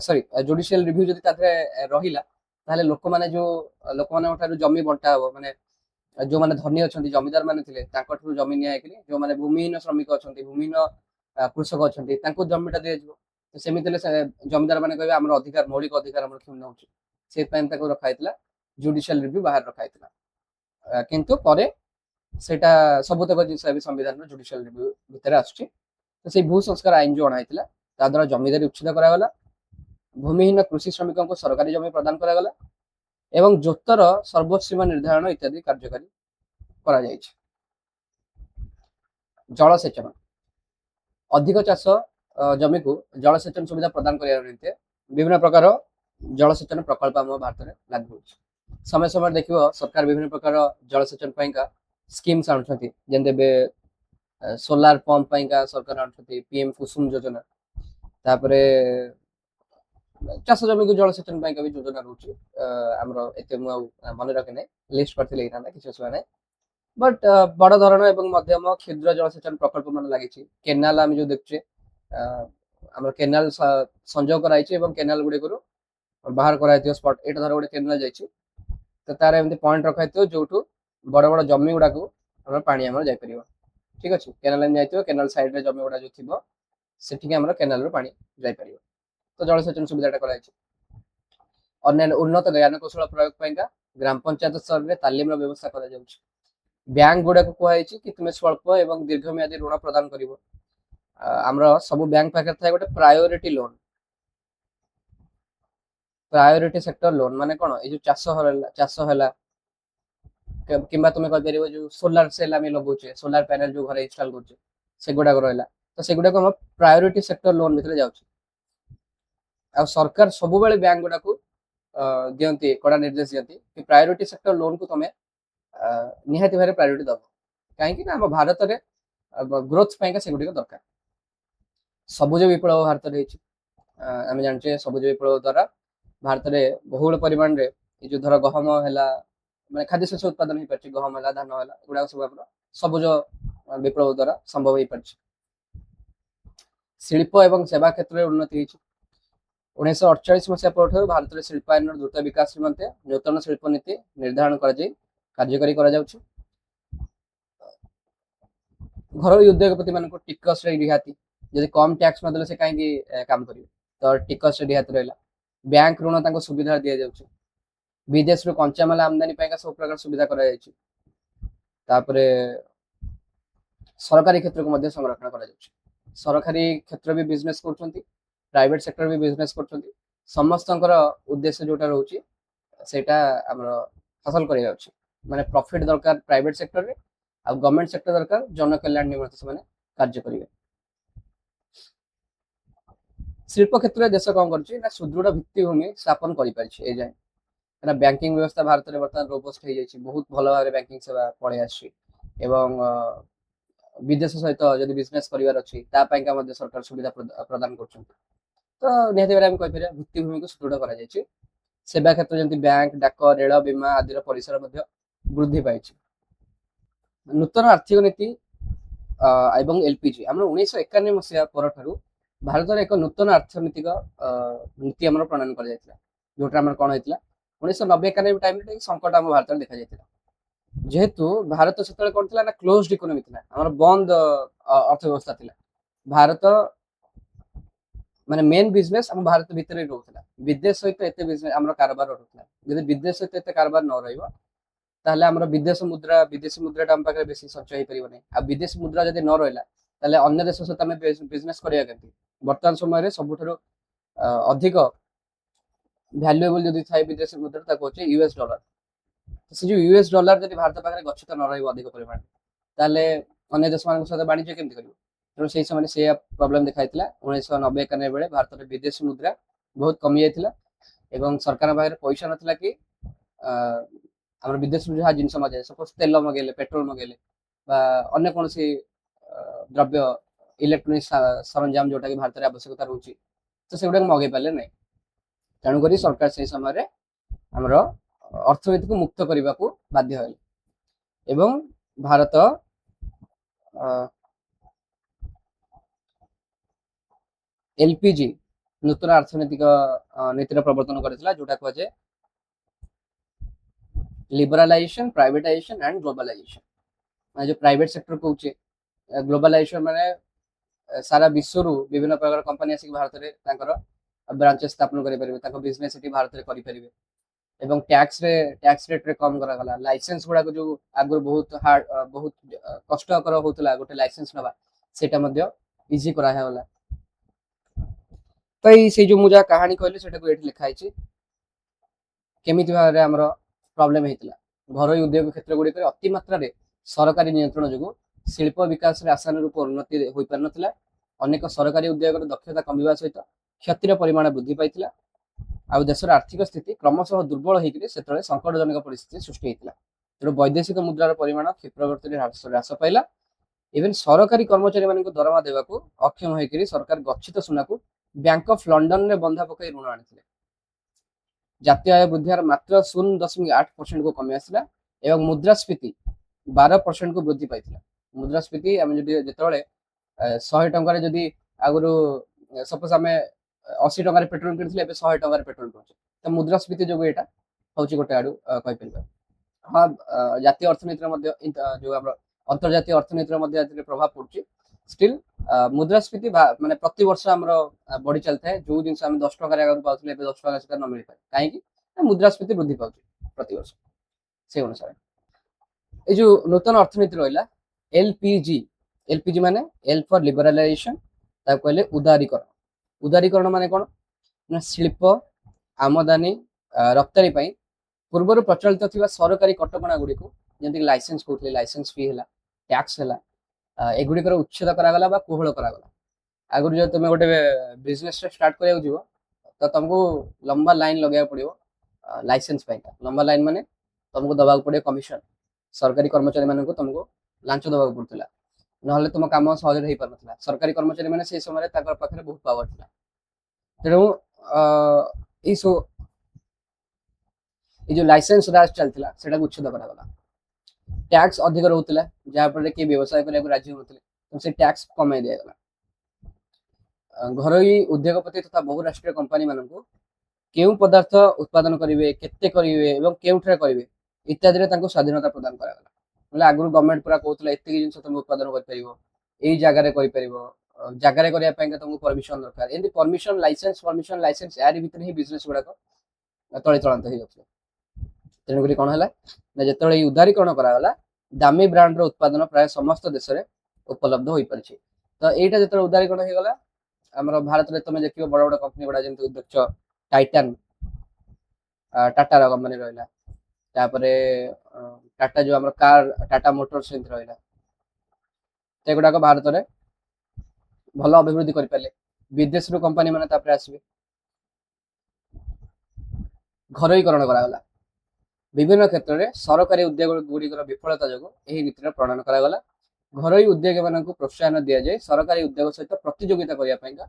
ସରି ଜୁଡିସିଆଲ ରିଭ୍ୟୁ ଯଦି ତା ଦେହରେ ରହିଲା ତାହେଲେ ଲୋକମାନଙ୍କ ଠାରୁ ଜମି ବଣ୍ଟା ହବ ମାନେ ଯୋଉମାନେ ଧନୀ ଅଛନ୍ତି ଜମିଦାର ମାନେ ଥିଲେ ତାଙ୍କଠାରୁ ଜମି ନିଆ ହେଇକିରି ଯୋଉମାନେ ଭୂମିହୀନ ଶ୍ରମିକ ଅଛନ୍ତି ଭୂମିହୀନ କୃଷକ ଅଛନ୍ତି ତାଙ୍କୁ ଜମିଟା ଦିଆଯିବ ସେମିତି ହେଲେ ଜମିଦାର ମାନେ କହିବେ ଆମର ଅଧିକାର ମୌଳିକ ଅଧିକାର ଆମର କ୍ଷୁଣ୍ଣ ହଉଛି ସେଥିପାଇଁ ତାକୁ ରଖା ହେଇଥିଲା ଜୁଡିସିଆଲ ରିଭ୍ୟୁ ବାହାରେ ରଖା ହେଇଥିଲା କିନ୍ତୁ ପରେ ସେଇଟା ସବୁତକ ଜିନିଷ ଏବେ ସମ୍ବିଧାନର ଜୁଡିସିଆଲ ରିଭ୍ୟୁ ଭିତରେ ଆସୁଛି ତ ସେଇ ଭୂ ସଂସ୍କାର ଆଇନ ଯୋଉ ଅଣା ହେଇଥିଲା ତା ଦ୍ୱାରା ଜମିଦାରୀ ଉଚ୍ଛେଦ କରାଗଲା ଭୂମିହୀନ କୃଷି ଶ୍ରମିକଙ୍କୁ ସରକାରୀ ଜମି ପ୍ରଦାନ କରାଗଲା ଏବଂ ଜୋତର ସର୍ବସୀମା ନିର୍ଦ୍ଧାରଣ ଇତ୍ୟାଦି କାର୍ଯ୍ୟକାରୀ କରାଯାଇଛି ଜଳସେଚନ ଅଧିକ ଚାଷ ଜମିକୁ ଜଳସେଚନ ସୁବିଧା ପ୍ରଦାନ କରିବା ନିମନ୍ତେ ବିଭିନ୍ନ ପ୍ରକାର ଜଳସେଚନ ପ୍ରକଳ୍ପ ଆମ ଭାରତରେ ଲାଗୁ ହେଉଛି ସମୟ ସମୟରେ ଦେଖିବ ସରକାର ବିଭିନ୍ନ ପ୍ରକାର ଜଳସେଚନ ପାଇଁକା ସ୍କିମ୍ସ ଆଣୁଛନ୍ତି ଯେମିତି ଏବେ सोलार पंप पाइंका सरकार आनुଛନ୍ତି पीएम कुसुम योजना तापरे चाष जमी को जलसेचन पाइंका भी योजना रहउछि हमर एते मु मन रखे नै लिस्ट करथिले इथाना किछ असुवा नै बट बड़ धरण एवं मध्यम क्षुद्र जलसेचन प्रकल्प मन लागिछि केनाल हम जो देखछे हमर केनाल संजोग कराइछि एवं केनाल गुडी करू बाहर कराइथियो स्पॉट एटा धर गुडी केनाल जाइछि तो तार एमती पॉइंट रखाइथियो जोटू बड़ बड़ जमी गुडा को हमर पानी हमर जाय परियो ठीक अच्छे केनाल जाइए केनाल साइड रे जमी गुड़ा जो थी सेठिक आम केनाल पानी जापर तो जलसेचन सुविधा कराई अन्य उन्नत ज्ञान कौशल प्रयोग पाइंका ग्राम पंचायत स्तर में तालीम व्यवस्था करा बैंक गुड़ा को कहुई कि तुम्हें स्वल्प एवं दीर्घम्यादी ऋण प्रदान कर सब बैंक पाखे था गोटे प्रायोरिटी सेक्टर लोन माने कौन ये चाष है किंबा तुम्हें कह पार जो सोलार सेल आम लगे सोलार पैनल जो घर इनस्टॉल कर सेगुड़ा रहा तो सेगुड़ा हम प्रायोरिटी सेक्टर लोन भीतर जाऊँ सरकार सब बैंक गुड़ा को दियंती कड़ा निर्देश दियंती कि प्रायोरिटी सेक्टर लोन को तुम्हें निहाती भाव प्रायोरिटी दब कहीं आम भारत में ग्रोथ पाइंका सेगुड़ी दरकार सबुज विप्लव भारत में आम जानचे सबुज विप्लव द्वारा भारत में बहुल परिमाण रे जो धर गहम है मैं खाद्य शस्य उत्पादन हो पार्टी गहम है धान है गुड़ा सब आप सबुज विप्लव द्वारा संभव हो पार्टी शिल्प एवं सेवा क्षेत्र में उन्नति 1948 मसीहा पर भारत में शिल्पायन द्रुत विकास निमंते नूतन शिल्प नीति निर्धारण कार्यकारी घर उद्योगपति मान टिकस रिहाती जदि कम टैक्स में से कहीं काम करेंगे तो टिकस रिहाती रहा बैंक ऋण सुविधा दि जाऊँ विदेश रू कंचामाल आमदानी सब प्रकार सुविधा सरकारी क्षेत्र को संरक्षण कर सरकारी क्षेत्र भी बिजनेस कर प्राइवेट सेक्टर भी बिजनेस कर समस्त उद्देश्य जोटा रोचे सेटा हासिल कर माने प्रॉफिट दरकार प्राइवेट सेक्टर रे आ गवर्नमेंट सेक्टर दरकार जनकल्याण निमंते से कार्य करेंगे शिल्प क्षेत्र में देश कौन कर सुदृढ़ भित्तिभूमि स्थापन कर जाए କାରଣ ବ୍ୟାଙ୍କିଙ୍ଗ ବ୍ୟବସ୍ଥା ଭାରତରେ ବର୍ତ୍ତମାନ ରୋବଷ୍ଟ ହେଇଯାଇଛି, ବହୁତ ଭଲ ଭାବରେ ବ୍ୟାଙ୍କିଙ୍ଗ ସେବା ପଳେଇ ଆସିଛି ଏବଂ ବିଦେଶ ସହିତ ଯଦି ବିଜନେସ କରିବାର ଅଛି ତା ପାଇଁକା ମଧ୍ୟ ସରକାର ସୁବିଧା ପ୍ରଦାନ କରୁଛନ୍ତି। ତ ନିହାତି ଭାବରେ ଆମେ କହିପାରିବା ଭିତ୍ତିଭୂମିକୁ ସୁଦୃଢ କରାଯାଇଛି। ସେବା କ୍ଷେତ୍ର ଯେମିତି ବ୍ୟାଙ୍କ, ଡାକ, ରେଳ, ବୀମା ଆଦିର ପରିସର ମଧ୍ୟ ବୃଦ୍ଧି ପାଇଛି। ନୂତନ ଆର୍ଥିକ ନୀତି ଏବଂ ଏଲପିଜି ଆମର 1991 ମସିହା ପରଠାରୁ ଭାରତରେ ଏକ ନୂତନ ଅର୍ଥନୈତିକ ନୀତି ଆମର ପ୍ରଣୟନ କରାଯାଇଥିଲା, ଯୋଉଟା ଆମର କଣ ହେଇଥିଲା 1991 ଟାଇମରେ ସଂକଟ ଆମ ଭାରତରେ ଦେଖାଯାଇଥିଲା। ଯେହେତୁ ଭାରତ ସେତେବେଳେ କଣ ଥିଲା ନା କ୍ଲୋଜ୍ଡ ଇକୋନୋମି ଥିଲା, ଆମର ବନ୍ଦ ଅର୍ଥ ବ୍ୟବସ୍ଥା ଥିଲା। ଭାରତ ମାନେ ମେନ୍ ବିଜନେସ ଆମ ଭାରତ ଭିତରେ ରହୁଥିଲା, ବିଦେଶ ସହିତ ଏତେ ବିଜନେସ ଆମର କାରବାର ରହୁଥିଲା। ଯଦି ବିଦେଶ ସହିତ ଏତେ କାରବାର ନ ରହିବ ତାହେଲେ ଆମର ବିଦେଶୀ ମୁଦ୍ରାଟା ଆମ ପାଖରେ ବେଶୀ ସଞ୍ଚୟ ହେଇପାରିବ ନାହିଁ। ଆଉ ବିଦେଶୀ ମୁଦ୍ରା ଯଦି ନ ରହିଲା ତାହେଲେ ଅନ୍ୟ ଦେଶ ସହିତ ଆମେ ବିଜନେସ କରିବା କେମିତି? ବର୍ତ୍ତମାନ ସମୟରେ ସବୁଠାରୁ ଅଧିକ ଭ୍ୟାଲୁଏବଲ ଯଦି ଥାଏ ବିଦେଶୀ ମୁଦ୍ରା ତାକୁ ହଉଛି ୟୁଏସ୍ ଡଲାର। ସେ ଯୋଉ ୟୁଏସ୍ ଡଲାର ଯଦି ଭାରତ ପାଖରେ ଗଚ୍ଛିତ ନ ରହିବ ଅଧିକ ପରିମାଣରେ, ତାହେଲେ ଅନ୍ୟ ଦେଶମାନଙ୍କ ସହିତ ବାଣିଜ୍ୟ କେମିତି କରିବ? ତେଣୁ ସେଇ ସମୟରେ ସେଇଆ ପ୍ରୋବ୍ଲେମ ଦେଖାଇଥିଲା। 1991 ବେଳେ ଭାରତରେ ବିଦେଶୀ ମୁଦ୍ରା ବହୁତ କମି ଯାଇଥିଲା ଏବଂ ସରକାରଙ୍କ ପାଖରେ ପଇସା ନଥିଲା କି ଆମର ବିଦେଶରୁ ଯାହା ଜିନିଷ ମଗାଇଲେ, ସପୋଜ ତେଲ ମଗେଇଲେ, ପେଟ୍ରୋଲ ମଗେଇଲେ ବା ଅନ୍ୟ କୌଣସି ଦ୍ରବ୍ୟ ଇଲେକ୍ଟ୍ରୋନିକ ସରଞ୍ଜାମ ଯୋଉଟା କି ଭାରତରେ ଆବଶ୍ୟକତା ରହୁଛି, ତ ସେଗୁଡାକ ମଗେଇ ପାରିଲେ ନାହିଁ। ତେଣୁକରି ସରକାର ସେଇ ସମୟରେ ଆମର ଅର୍ଥନୀତିକୁ ମୁକ୍ତ କରିବାକୁ ବାଧ୍ୟ ହେଲେ ଏବଂ ଭାରତ ଏଲପିଜି ନୂତନ ଅର୍ଥନୈତିକ ନୀତିର ପ୍ରବର୍ତ୍ତନ କରିଥିଲା, ଯୋଉଟା କୁହାଯାଏ लिबरालाइजेशन, प्राइवेटाइजेशन एंड ग्लोबलाइजेशन। ମାନେ ଯୋଉ ପ୍ରାଇଭେଟ ସେକ୍ଟର କହୁଛେ, ଗ୍ଲୋବାଲାଇଜେସନ ମାନେ ସାରା ବିଶ୍ୱରୁ ବିଭିନ୍ନ ପ୍ରକାର କମ୍ପାନୀ ଆସିକି ଭାରତରେ ତାଙ୍କର ବ୍ରାଞ୍ଚେସ୍ ସ୍ଥାପନ କରିପାରିବେ, ତାଙ୍କ ବିଜନେସ୍ ଏଠି ଭାରତରେ କରିପାରିବେ ଏବଂ ଟ୍ୟାକ୍ସ ରେଟ୍ରେ କମ୍ କରାଗଲା। ଲାଇସେନ୍ସ ଗୁଡାକ ଯୋଉ ଆଗରୁ ବହୁତ କଷ୍ଟକର ହଉଥିଲା ଗୋଟେ ଲାଇସେନ୍ସ ନେବା, ସେଇଟା ମଧ୍ୟ ଇଜି କରାଗଲା। ତ ସେଇ ଯୋଉ ମୁଁ ଯାହା କାହାଣୀ କହିଲି ସେଟାକୁ ଏଠି ଲେଖା ହେଇଛି କେମିତି ଭାବରେ ଆମର ପ୍ରୋବ୍ଲେମ ହେଇଥିଲା। ଘରୋଇ ଉଦ୍ୟୋଗ କ୍ଷେତ୍ର ଗୁଡିକରେ ଅତି ମାତ୍ରାରେ ସରକାରୀ ନିୟନ୍ତ୍ରଣ ଯୋଗୁଁ ଶିଳ୍ପ ବିକାଶରେ ଆଶାନୁରୂପ ଉନ୍ନତି ହୋଇପାରିନଥିଲା। ଅନେକ ସରକାରୀ ଉଦ୍ୟୋଗର ଦକ୍ଷତା କମିବା ସହିତ କ୍ଷତିର ପରିମାଣ ବୃଦ୍ଧି ପାଇଥିଲା। ଆଉ ଦେଶର ଆର୍ଥିକ ସ୍ଥିତି କ୍ରମଶଃ ଦୁର୍ବଳ ହେଇକରି ସେତେବେଳେ ସଂକଟଜନକ ପରିସ୍ଥିତି ସୃଷ୍ଟି ହେଇଥିଲା। ତେଣୁ ବୈଦେଶିକ ମୁଦ୍ରାର ପରିମାଣ କ୍ଷିପ୍ରଗତିରେ ହ୍ରାସ ପାଇଲା। ଇଭେନ୍ ସରକାରୀ କର୍ମଚାରୀମାନଙ୍କୁ ଦରମା ଦେବାକୁ ଅକ୍ଷମ ହେଇକରି ସରକାର ଗଚ୍ଛିତ ସୁନାକୁ ବ୍ୟାଙ୍କ ଅଫ୍ ଲଣ୍ଡନରେ ବନ୍ଧା ପକାଇ ଋଣ ଆଣିଥିଲେ। ଜାତୀୟ ଆୟ ବୃଦ୍ଧି ହାର ମାତ୍ର 0.8% କୁ କମି ଆସିଲା ଏବଂ ମୁଦ୍ରାସ୍ଫୀତି 12% କୁ ବୃଦ୍ଧି ପାଇଥିଲା। ମୁଦ୍ରାସ୍ଫୀତି ଆମେ ଯଦି ଯେତେବେଳେ 100 ଟଙ୍କାରେ ଯଦି ଆଗରୁ ସପୋଜ ଆମେ 80 ଟଙ୍କାରେ ପେଟ୍ରୋଲ କିଣିଥିଲେ, ଏବେ 100 ଟଙ୍କାରେ ପେଟ୍ରୋଲ କିଣୁଛେ, ତ ମୁଦ୍ରାସ୍ଫୀତି ଯୋଗୁଁ ଏଇଟା ହଉଛି ଗୋଟେ ଆଡୁ କହିପାରିବା। ହଁ, ଜାତୀୟ ଅର୍ଥନୀତିର ମଧ୍ୟ ଯୋଉ ଆମର ଅନ୍ତର୍ଜାତୀୟ ଅର୍ଥନୀତିର ମଧ୍ୟ ଏଥିରେ ପ୍ରଭାବ ପଡୁଛି। ଷ୍ଟିଲ୍ ମୁଦ୍ରାସ୍ଫୀତି ମାନେ ପ୍ରତିବର୍ଷ ଆମର ବଢି ଚାଲିଥାଏ। ଯୋଉ ଜିନିଷ ଆମେ 10 ଟଙ୍କାରେ ଆଗରୁ ପାଉଥିଲେ ଏବେ 10 ଟଙ୍କା ସେଟା ନ ମିଳିପାରେ, କାହିଁକି? ମୁଦ୍ରାସ୍ଫୀତି ବୃଦ୍ଧି ପାଉଛି ପ୍ରତିବର୍ଷ। ସେଇ ଅନୁସାରେ এই ଯୋଉ ନୂତନ ଅର୍ଥନୀତି ରହିଲା ଏଲପିଜି ମାନେ ଏଲ ଫର ଲିବରାଲାଇଜେସନ, ତାକୁ କହିଲେ ଉଦାରୀକରଣ। ଉଦାରୀକରଣ ମାନେ କଣ ନା ଶିଳ୍ପ ଆମଦାନୀ ରପ୍ତାନି ପାଇଁ ପୂର୍ବରୁ ପ୍ରଚଳିତ ଥିବା ସରକାରୀ କଟକଣା ଗୁଡିକୁ, ଯେମିତିକି ଲାଇସେନ୍ସ କହୁଥିଲେ, ଲାଇସେନ୍ସ ଫି ହେଲା, ଟ୍ୟାକ୍ସ ହେଲା, ଏଗୁଡିକର ଉଚ୍ଛେଦ କରାଗଲା ବା କୋହଳ କରାଗଲା। ଆଗରୁ ଯଦି ତମେ ଗୋଟେ ବିଜନେସ ଷ୍ଟାର୍ଟ କରିବାକୁ ଯିବ ତ ତମକୁ ଲମ୍ବା ଲାଇନ ଲଗେଇବାକୁ ପଡିବ ଲାଇସେନ୍ସ ପାଇଁ। ଲମ୍ବା ଲାଇନ ମାନେ ତମକୁ ଦବାକୁ ପଡିବ କମିଶନ, ସରକାରୀ କର୍ମଚାରୀ ମାନଙ୍କୁ ତମକୁ ଲାଞ୍ଚ ଦବାକୁ ପଡୁଥିଲା, ନହେଲେ ତୁମ କାମ ସହଜରେ ହେଇପାରୁନଥିଲା। ସରକାରୀ କର୍ମଚାରୀ ମାନେ ସେଇ ସମୟରେ ତାଙ୍କ ପାଖରେ ବହୁତ ପାୱାର ଥିଲା। ତେଣୁ ଏଇ ଯୋଉ ଲାଇସେନ୍ସ ରାଜ ଚାଲିଥିଲା ସେଟାକୁ ଉଚ୍ଛେଦ କରାଗଲା। ଟ୍ୟାକ୍ସ ଅଧିକ ରହୁଥିଲା, ଯାହାଫଳରେ କି ବ୍ୟବସାୟ କରିବାକୁ ରାଜି ହଉନଥିଲେ, ସେ ଟ୍ୟାକ୍ସ କମାଇ ଦିଆଗଲା। ଘରୋଇ ଉଦ୍ୟୋଗପତି ତଥା ବହୁରାଷ୍ଟ୍ରୀୟ କମ୍ପାନୀ ମାନଙ୍କୁ କେଉଁ ପଦାର୍ଥ ଉତ୍ପାଦନ କରିବେ, କେତେ କରିବେ ଏବଂ କେଉଁଠାରେ କରିବେ ଇତ୍ୟାଦିରେ ତାଙ୍କୁ ସ୍ୱାଧୀନତା ପ୍ରଦାନ କରାଗଲା। ବୋଲେ ଆଗରୁ ଗଭର୍ଣ୍ଣମେଣ୍ଟ ପୁରା କହୁଥିଲା ଏତିକି ଜିନିଷ ତମେ ଉତ୍ପାଦନ କରିପାରିବ, ଏଇ ଜାଗାରେ କରିପାରିବ, ଜାଗାରେ କରିବା ପାଇଁ ତମକୁ ପରମିଶନ ଦରକାର। ଏମିତି ପରମିଶନ ଲାଇସେନ୍ସ ୟାରି ଭିତରେ ହିଁ ବିଜନେସ ଗୁଡାକ ତଳିତଳାନ୍ତ ହେଇଯାଉଥିଲା। ତେଣୁକରି କଣ ହେଲା ନା ଯେତେବେଳେ ଏଇ ଉଦାରୀକରଣ କରାଗଲା, ଦାମୀ ବ୍ରାଣ୍ଡର ଉତ୍ପାଦନ ପ୍ରାୟ ସମସ୍ତ ଦେଶରେ ଉପଲବ୍ଧ ହୋଇପାରିଛି। ତ ଏଇଟା ଯେତେବେଳେ ଉଦାରୀକରଣ ହେଇଗଲା, ଆମର ଭାରତରେ ତମେ ଦେଖିବ ବଡ ବଡ କମ୍ପାନୀ ଗୁଡା ଯେମିତି ଦେଖୁଛ ଟାଇଟାନ, ଟାଟାର କମ୍ପାନୀ ରହିଲା, ତାପରେ ଟାଟା ଯୋଉ ଆମର କାର ଟାଟା ମୋଟର୍ସ ସେମିତି ରହିଲା, ସେଗୁଡାକ ଭାରତରେ ଭଲ ଅଭିବୃଦ୍ଧି କରିପାରିଲେ। ବିଦେଶରୁ କମ୍ପାନୀ ମାନେ ତାପରେ ଆସିବେ। ଘରୋଇକରଣ କରାଗଲା। ବିଭିନ୍ନ କ୍ଷେତ୍ରରେ ସରକାରୀ ଉଦ୍ୟୋଗ ଗୁଡ଼ିକର ବିଫଳତା ଯୋଗୁଁ ଏହି ନୀତିର ପ୍ରଣୟନ କରାଗଲା। ଘରୋଇ ଉଦ୍ୟୋଗୀମାନଙ୍କୁ ପ୍ରୋତ୍ସାହନ ଦିଆଯାଇ ସରକାରୀ ଉଦ୍ୟୋଗ ସହିତ ପ୍ରତିଯୋଗିତା କରିବା ପାଇଁକା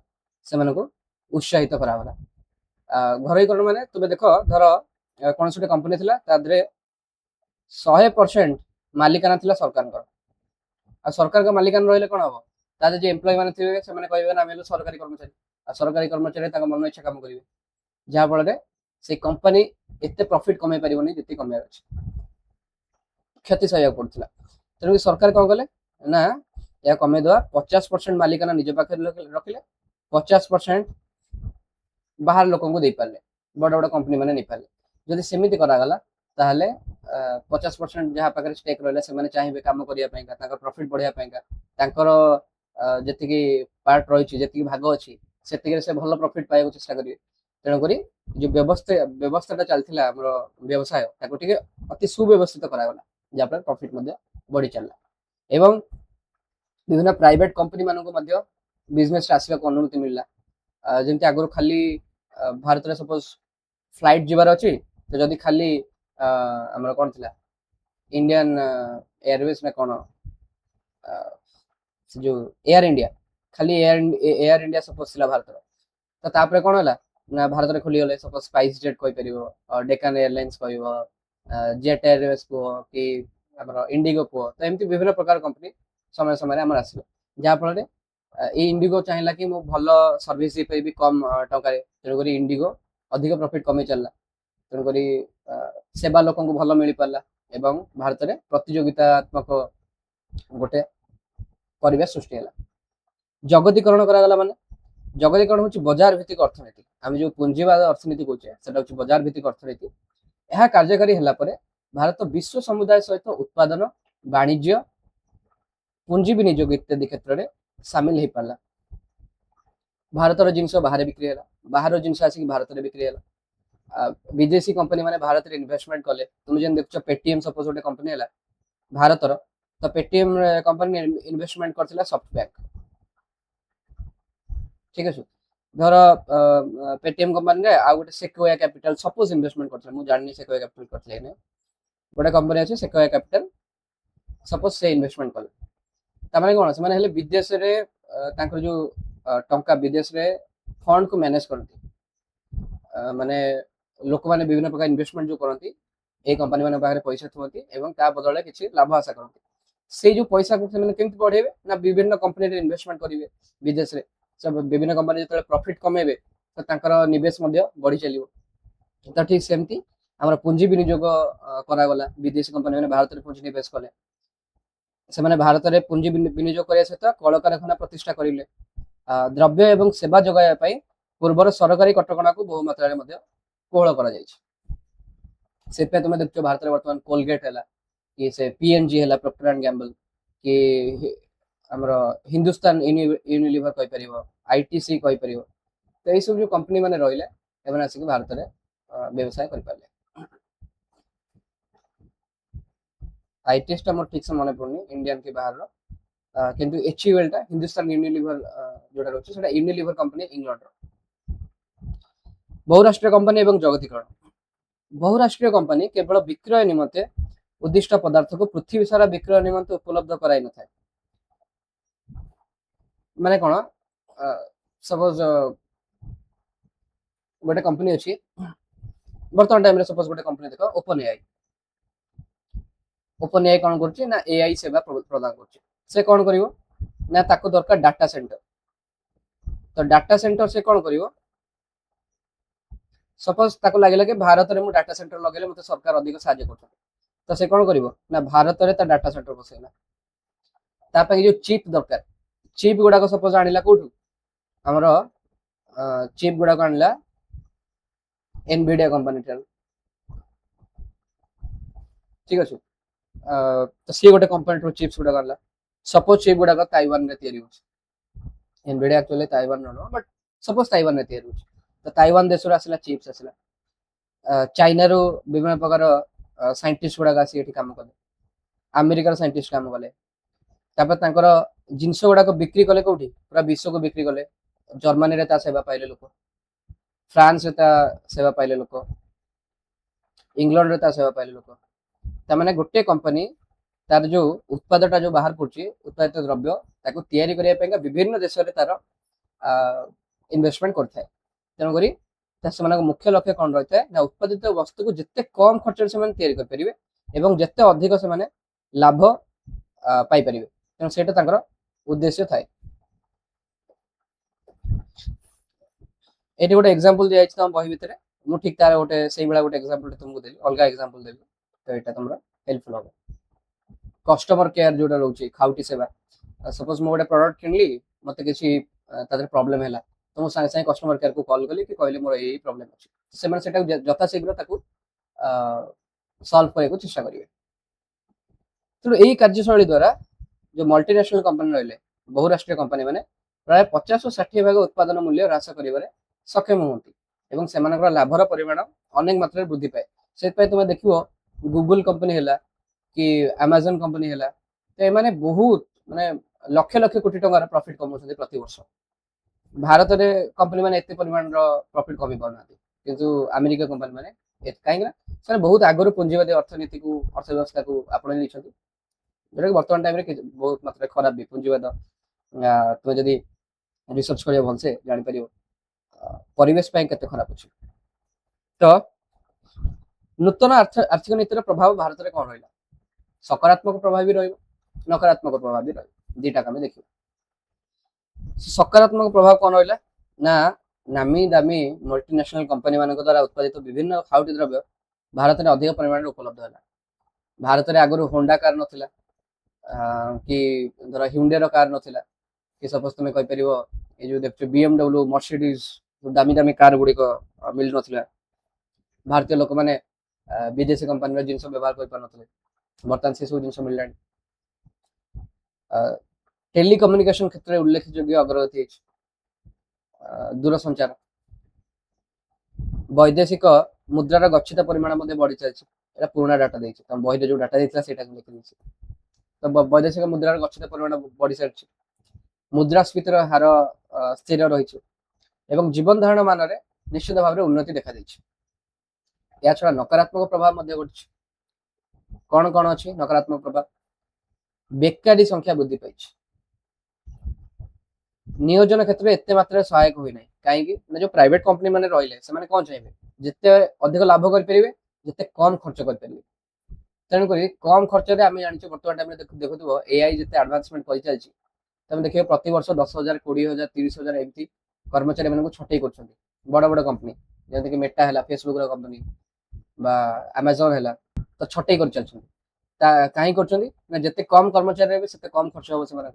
ସେମାନଙ୍କୁ ଉତ୍ସାହିତ କରାଗଲା। ଘରୋଇକରଣ ମାନେ ତୁମେ ଦେଖ, ଧର କୌଣସି ଗୋଟେ କମ୍ପାନୀ ଥିଲା, ତା ଦେହରେ 100% ମାଲିକାନା ଥିଲା ସରକାରଙ୍କର। ଆଉ ସରକାରଙ୍କ ମାଲିକାନା ରହିଲେ କଣ ହବ? ତା ଦେହରେ ଯେ ଏମ୍ପ୍ଲୟି ମାନେ ଥିବେ ସେମାନେ କହିବେ ନା ଆମେ ହେଲୁ ସରକାରୀ କର୍ମଚାରୀ। ଆଉ ସରକାରୀ କର୍ମଚାରୀ ତାଙ୍କ ମନ ଇଚ୍ଛା କାମ କରିବେ, ଯାହା ଫଳରେ ସେ କମ୍ପାନୀ ଏତେ ପ୍ରଫିଟ୍ କମେଇ ପାରିବନି ଯେତିକି କମେଇବାର ଅଛି, କ୍ଷତି ସହିବାକୁ ପଡୁଥିଲା। ତେଣୁ ସରକାର କଣ କଲେ ନା ଏହା କମେଇଦେବା, 50% ମାଲିକାନା ନିଜ ପାଖରେ ରଖିଲେ, 50% ବାହାର ଲୋକଙ୍କୁ ଦେଇପାରିଲେ, ବଡ ବଡ କମ୍ପାନୀ ମାନେ ନେଇପାରିଲେ। ଯଦି ସେମିତି କରାଗଲା ତାହେଲେ 50% ଯାହା ପାଖରେ ଷ୍ଟେକ୍ ରହିଲା ସେମାନେ ଚାହିଁବେ କାମ କରିବା ପାଇଁକା, ତାଙ୍କର ପ୍ରଫିଟ୍ ବଢିବା ପାଇଁକା, ତାଙ୍କର ଯେତିକି ପାର୍ଟ ରହିଛି, ଯେତିକି ଭାଗ ଅଛି ସେତିକିରେ ସେ ଭଲ ପ୍ରଫିଟ୍ ପାଇବାକୁ ଚେଷ୍ଟା କରିବେ। ତେଣୁକରି ଯୋଉ ବ୍ୟବସ୍ଥାଟା ଚାଲିଥିଲା ଆମର ବ୍ୟବସାୟ, ତାକୁ ଟିକେ ଅତି ସୁବ୍ୟବସ୍ଥିତ କରାଗଲା, ଯାହାଫଳରେ ପ୍ରଫିଟ୍ ମଧ୍ୟ ବଢି ଚାଲିଲା। ଏବଂ ବିଭିନ୍ନ ପ୍ରାଇଭେଟ କମ୍ପାନୀ ମାନଙ୍କୁ ମଧ୍ୟ ବିଜନେସ୍ ଆସିବାକୁ ଅନୁମତି ମିଳିଲା। ଯେମିତି ଆଗରୁ ଖାଲି ଭାରତରେ ସପୋଜ ଫ୍ଲାଇଟ୍ ଯିବାର ଅଛି, ତ ଯଦି ଖାଲି ଆମର କଣ ଥିଲା, ଇଣ୍ଡିଆନ ଏୟାରୱେଜ ନା କଣ, ସେ ଯୋଉ ଏୟାର ଇଣ୍ଡିଆ, ଖାଲି ଏୟାର ଇଣ୍ଡିଆ ସପୋଜ ଥିଲା ଭାରତର, ତ ତାପରେ କଣ ହେଲା ନା ଭାରତରେ ଖୋଲିଗଲେ, ସପୋଜ ସ୍ପାଇସ୍ ଜେଟ୍ କହିପାରିବ, ଡେକାନ ଏୟାରଲାଇନ୍ସ କହିବ, ଜେଟ୍ ଏୟାରୱେଜ କୁହ, କି ଆମର ଇଣ୍ଡିଗୋ କୁହ, ତ ଏମିତି ବିଭିନ୍ନ ପ୍ରକାର କମ୍ପାନୀ ସମୟ ସମୟରେ ଆମର ଆସିବ। ଯାହାଫଳରେ ଏଇ ଇଣ୍ଡିଗୋ ଚାହିଁଲା କି ମୁଁ ଭଲ ସର୍ଭିସ ଦେଇପାରିବି କମ ଟଙ୍କାରେ, ତେଣୁକରି ଇଣ୍ଡିଗୋ ଅଧିକ ପ୍ରଫିଟ୍ କମେଇ ଚାଲିଲା। ତେଣୁକରି ସେବା ଲୋକଙ୍କୁ ଭଲ ମିଳିପାରିଲା ଏବଂ ଭାରତରେ ପ୍ରତିଯୋଗିତାତ୍ମକ ଗୋଟେ ପରିବେଶ ସୃଷ୍ଟି ହେଲା। ଜଗତୀକରଣ କରାଗଲା ମାନେ, ଜଗତୀକରଣ ହେଉଛି ବଜାର ଭିତ୍ତିକ ଅର୍ଥନୀତି। ଆମେ ଯୋଉ ପୁଞ୍ଜିବାଦ ଅର୍ଥନୀତି କହୁଛେ ସେଟା ହେଉଛି ବଜାର ଭିତ୍ତିକ ଅର୍ଥନୀତି। ଏହା କାର୍ଯ୍ୟକାରୀ ହେଲା ପରେ ଭାରତ ବିଶ୍ୱ ସମୁଦାୟ ସହିତ ଉତ୍ପାଦନ, ବାଣିଜ୍ୟ, ପୁଞ୍ଜି ବିନିଯୋଗ ଇତ୍ୟାଦି କ୍ଷେତ୍ରରେ ସାମିଲ ହେଇପାରିଲା। ଭାରତର ଜିନିଷ ବାହାରେ ବିକ୍ରି ହେଲା, ବାହାର ଜିନିଷ ଆସିକି ଭାରତରେ ବିକ୍ରି ହେଲା। ବିଦେଶୀ କମ୍ପାନୀ ମାନେ ଭାରତରେ ଇନଭେଷ୍ଟମେଣ୍ଟ କଲେ। ତୁମେ ଯେମିତି ଦେଖୁଛ ପେଟିଏମ ସପୋଜ ଗୋଟେ କମ୍ପାନୀ ହେଲା ଭାରତର, ତ ପେଟିଏମ କମ୍ପାନୀ ଇନଭେଷ୍ଟମେଣ୍ଟ କରିଥିଲା ସଫ୍ଟବ୍ୟାଙ୍କ, ଠିକ ଅଛି। ଧର ପେଟିଏମ କମ୍ପାନୀରେ ଆଉ ଗୋଟେ ସେକ୍ୱୋୟା କ୍ୟାପିଟାଲ ସପୋଜ ଇନଭେଷ୍ଟମେଣ୍ଟ କରିଥିଲା, ମୁଁ ଜାଣିନି ସେକ୍ୱୋୟା କ୍ୟାପିଟାଲ କରିଥିଲା କି ନାହିଁ, ଗୋଟେ କମ୍ପାନୀ ଅଛି ସେକ୍ୱୋୟା କ୍ୟାପିଟାଲ, ସପୋଜ ସେ ଇନଭେଷ୍ଟମେଣ୍ଟ କଲେ। ତାମାନେ କଣ, ସେମାନେ ହେଲେ ବିଦେଶରେ ତାଙ୍କର ଯୋଉ ଟଙ୍କା ବିଦେଶରେ ଫଣ୍ଡକୁ ମ୍ୟାନେଜ କରନ୍ତି, ମାନେ ଲୋକମାନେ ବିଭିନ୍ନ ପ୍ରକାର ଇନଭେଷ୍ଟମେଣ୍ଟ ଯୋଉ କରନ୍ତି, ଏଇ କମ୍ପାନୀ ମାନଙ୍କ ପାଖରେ ପଇସା ଥୁଅନ୍ତି ଏବଂ ତା ବଦଳରେ କିଛି ଲାଭ ଆଶା କରନ୍ତି। ସେଇ ଯୋଉ ପଇସାକୁ ସେମାନେ କେମିତି ବଢେଇବେ ନା ବିଭିନ୍ନ କମ୍ପାନୀରେ ଇନଭେଷ୍ଟମେଣ୍ଟ କରିବେ ବିଦେଶରେ। ବିଭିନ୍ନ କମ୍ପାନୀ ଯେତେବେଳେ ପ୍ରଫିଟ୍ କମେଇବେ ତ ତାଙ୍କର ନିବେଶ ମଧ୍ୟ ବଢି ଚାଲିବ। ତ ଠିକ ସେମିତି ଆମର ପୁଞ୍ଜି ବିନିଯୋଗ କରାଗଲା, ବିଦେଶୀ କମ୍ପାନୀ ମାନେ ଭାରତରେ ପୁଞ୍ଜି ନିବେଶ କଲେ। ସେମାନେ ଭାରତରେ ପୁଞ୍ଜି ବିନିଯୋଗ କରିବା ସହିତ କଳକାରଖାନା ପ୍ରତିଷ୍ଠା କରିଲେ। ଦ୍ରବ୍ୟ ଏବଂ ସେବା ଯୋଗାଇବା ପାଇଁ ପୂର୍ବର ସରକାରୀ କଟକଣାକୁ ବହୁ ମାତ୍ରାରେ ମଧ୍ୟ କୋହଳ କରାଯାଇଛି। ସେଥିପାଇଁ ତୁମେ ଦେଖୁଛ ଭାରତରେ ବର୍ତ୍ତମାନ କୋଲଗେଟ ହେଲା, କି ସେ ପିଏନଜି ହେଲା, ପ୍ରକ୍ଟର ଆଣ୍ଡ ଗ୍ୟାମ୍ବଲ, କି ଆମର ହିନ୍ଦୁସ୍ତାନ ୟୁନିଲିଭର କହିପାରିବ, ଆଇଟିସି କହିପାରିବ। ତ ଏଇ ସବୁ ଯୋଉ କମ୍ପାନୀ ମାନେ ରହିଲେ, ଏମାନେ ଆସିକି ଭାରତରେ ବ୍ୟବସାୟ କରିପାରିଲେ। ଆଇଟିଏସ ଟା ମୋର ଠିକ ସେ ମନେ ପଡୁନି ଇଣ୍ଡିଆନ କି ବାହାରର, କିନ୍ତୁ ଏଚୟୁଏଲ ଟା ହିନ୍ଦୁସ୍ତାନ ୟୁନିଲିଭର ଯୋଉଟା ରହୁଛି ସେଟା ୟୁନିଲିଭର କମ୍ପାନୀ ଇଂଲଣ୍ଡର। ବହୁରାଷ୍ଟ୍ରୀୟ କମ୍ପାନୀ ଏବଂ ଜଗତୀକରଣ। ବହୁରାଷ୍ଟ୍ରୀୟ କମ୍ପାନୀ କେବଳ ବିକ୍ରୟ ନିମନ୍ତେ ଉଦ୍ଦିଷ୍ଟ ପଦାର୍ଥକୁ ପୃଥିବୀ ସାରା ବିକ୍ରୟ ନିମନ୍ତେ ଉପଲବ୍ଧ କରାଇ ନଥାଏ। ମାନେ କଣ, ସପୋଜ ଗୋଟେ କମ୍ପାନୀ ଅଛି ବର୍ତ୍ତମାନ ଟାଇମରେ, ସପୋଜ ଗୋଟେ କମ୍ପାନୀ ଦେଖ ଓପନ ଏଆଇ। ଓପନ ଏଆଇ କଣ କରୁଛି ନା ଏଆଇ ସେବା ପ୍ରଦାନ କରୁଛି। ସେ କଣ କରିବ ନା ତାକୁ ଦରକାର ଡାଟା ସେଣ୍ଟର। ତ ଡାଟା ସେଣ୍ଟର ସେ କଣ କରିବ, ସପୋଜ ତାକୁ ଲାଗିଲା କି ଭାରତରେ ମୁଁ ଡାଟା ସେଣ୍ଟର ଲଗେଇଲେ ମତେ ସରକାର ଅଧିକ ସାହାଯ୍ୟ କରୁଛନ୍ତି, ତ ସେ କଣ କରିବ ନା ଭାରତରେ ତା ଡାଟା ସେଣ୍ଟର ବସେଇଲା। ତା ପାଇଁ ଯୋଉ ଚିପ୍ ଦରକାର, ଚିପ୍ ଗୁଡାକ ସପୋଜ ଆଣିଲା କୋଉଠୁ, ଆମର ଚିପ୍ ଗୁଡାକ ଆଣିଲା ଏନଭିଡିଆ କମ୍ପାନୀ ଠାରୁ, ଠିକ ଅଛି। ତ ସିଏ ଗୋଟେ କମ୍ପାନୀରୁ ଚିପ୍ସ ଗୁଡାକ ଆଣିଲା। ସପୋଜ ଚିପ୍ ଗୁଡାକ ତାଇୱାନରେ ତିଆରି ହଉଛି, ଏନଭିଡିଆ ଆକ୍ଚୁଆଲି ତାଇୱାନ ନୁହଁ, ବଟ୍ ସପୋଜ ତାଇୱାନରେ ତିଆରି ହଉଛି, ତ ତାଇୱାନ ଦେଶରୁ ଆସିଲା ଚିପ୍ସ ଆସିଲା। ଚାଇନାରୁ ବିଭିନ୍ନ ପ୍ରକାର ସାଇଣ୍ଟିଷ୍ଟ ଗୁଡାକ ଆସି ଏଠି କାମ କଲେ, ଆମେରିକାର ସାଇଣ୍ଟିଷ୍ଟ କାମ କଲେ। ତାପରେ ତାଙ୍କର ଜିନିଷ ଗୁଡାକ ବିକ୍ରି କଲେ କୋଉଠି, ପୁରା ବିଶ୍ୱକୁ ବିକ୍ରି କଲେ। ଜର୍ମାନୀରେ ତା ସେବା ପାଇଲେ ଲୋକ, ଫ୍ରାନ୍ସରେ ତା ସେବା ପାଇଲେ ଲୋକ, इंग्लैंड रे ता सेवा पाइले लोक ता माने गोटे कंपनी तार जो उत्पादटा जो बाहर पड़ची उत्पादित द्रव्य ताको तैयारी करिया पेंगा विभिन्न देश रे तार इन्वेस्टमेंट करथाय तेणु करी से मुख्य लक्ष्य कौन रही है ना उत्पादित वस्तु को जिते कम खर्च से तैयारी करेंगे एवं जिते अधिक से लाभ पाइपर तेणु से उद्देश्य थाए ये गोटे एग्जांपल दिया तुम बही भितर मु ठीक तार गोटे से गोटे एग्जांपल तुमको देली अलग एग्जांपल देली तो यहाँ तुम हेल्पफुल हम कस्टमर केयर जोटा रोचे खाउटी सेवा सपोज मु गोटे प्रोडक्ट किनली मत किसी प्रॉब्लम है तो मुझे सागे कस्टमर केयर को कॉल कली कि कहले मोर यही प्रॉब्लम अच्छे से यथाशीघ्र सॉल्व करने को चेष्टा करेंगे तेणु यही कार्यशैली द्वारा जो मल्टीनेशनल कंपनी रही बहुराष्ट्रीय कंपनी मैंने प्राय 50-60 भाग उत्पादन मूल्य ह्रास कर सक्षम होती से लाभर परिमाण अनेक मात्रा वृद्धि पाए से तुम देख गूगल कंपनी है कि अमेजन कंपनी है तो ये बहुत माने लक्ष लक्ष कोटी टंकार प्रॉफिट कमाउछन्ति प्रति वर्ष भारत में कंपनी मैंने एत परिमाण प्रॉफिट कमी पाना किंतु अमेरिका कंपनी मैंने कहीं बहुत आगु पुंजीवादी अर्थनीति को अर्थव्यवस्था को आपण जोटा कि बर्तमान टाइम बहुत मात्रा खराब भी पुंजीवाद तुम जदि रिसर्च कर भलसे जापर परिवेश केते खराब अच्छे तो नूतन आर्थिक नीतिर प्रभाव भारत में कौन रहा सकारात्मक प्रभाव भी नकारात्मक प्रभाव भी दीटा आम देखिए सकारात्मक प्रभाव कौन रहा ना नामी दामी मल्टीनेशनल कंपनी मान द्वारा उत्पादित विभिन्न खाउटी द्रव्य भारत में अधिक परिमाण उपलब्ध है भारत में आगुरी होंडा कार नाला कि धर ह्युंडे कार नाला कि सपोज तुम कहीपर ये जो देख BMW मर्सिडीज दामी दामी कार गुड़िक मिल ना भारतीय लोक मैंने विदेशी कंपनी जिन व्यवहार कर बर्तमान से सब जिन मिलला टेलीकम्युनिकेशन क्षेत्र में उल्लेखयोग्य अग्रगति दूरसंचार वैदेशिक मुद्रार गच्छित परिमाण बढ़ी चलती पुराना डाटा देखिए तुम बही जो डाटा देता है देखी तो वैदेशिक मुद्रार गच्छित परिमाण बढ़ी सारी मुद्रास्फीतिर हार स्थिर रही जीवन धारण मान निश्चित भाव में उन्नति देखा या छड़ा नकारात्मक प्रभाव घटी कौन कौन अच्छी नकारात्मक प्रभाव बेकारी संख्या वृद्धि पाई नियोजन क्षेत्र में एत मात्रा सहायक हुई ना कहीं जो प्राइवेट कंपनी मैंने रही से कौन चाहिए जिते अधिक लाभ करेंगे जिते कम खर्च करेंगे तेणुक कम खर्च आम जानी बर्तमान टाइम देखु एआई जिते एडवांसमेंट कर चलती तुम देखिए प्रति वर्ष 10,000 20,000 30,000 एमती कर्मचारी मान छटई कर बड़ बड़ कंपनी जमीक मेटा है फेसबुक कंपनी आमेजन है तो छटई कर चलती कहीं करते कम कर्मचारी रही से कम खर्च हम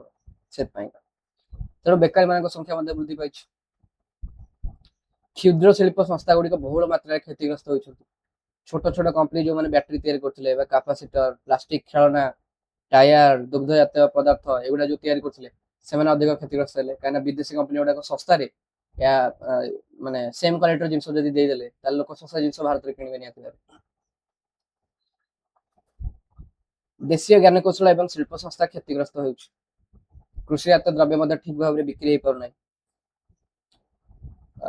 से तेणु बेकारी मान संख्या वृद्धि पाई क्षुद्र शिल्प संस्था गुड़िक बहुल मात्रा क्षतिग्रस्त होती छोट छोट कंपनी जो मैंने बैटेरी तैयारी करते कैपेसिटर प्लास्टिक खेलना टायर दुग्ध जातीय पदार्थ एगुड़ा जो तैयारी करते से अधिक क्षतिग्रस्त है कहीं विदेशी कंपनी गुड़ाक सस्तार या माने सेम क्वालिटी जिन देदेले लोक सस्ता जिन भारत में किणवे निहत देशीय ज्ञानकौशल और शिल्प संस्था क्षतिग्रस्त हो कृषिजात द्रव्य ठीक भाव में बिक्री हो पारना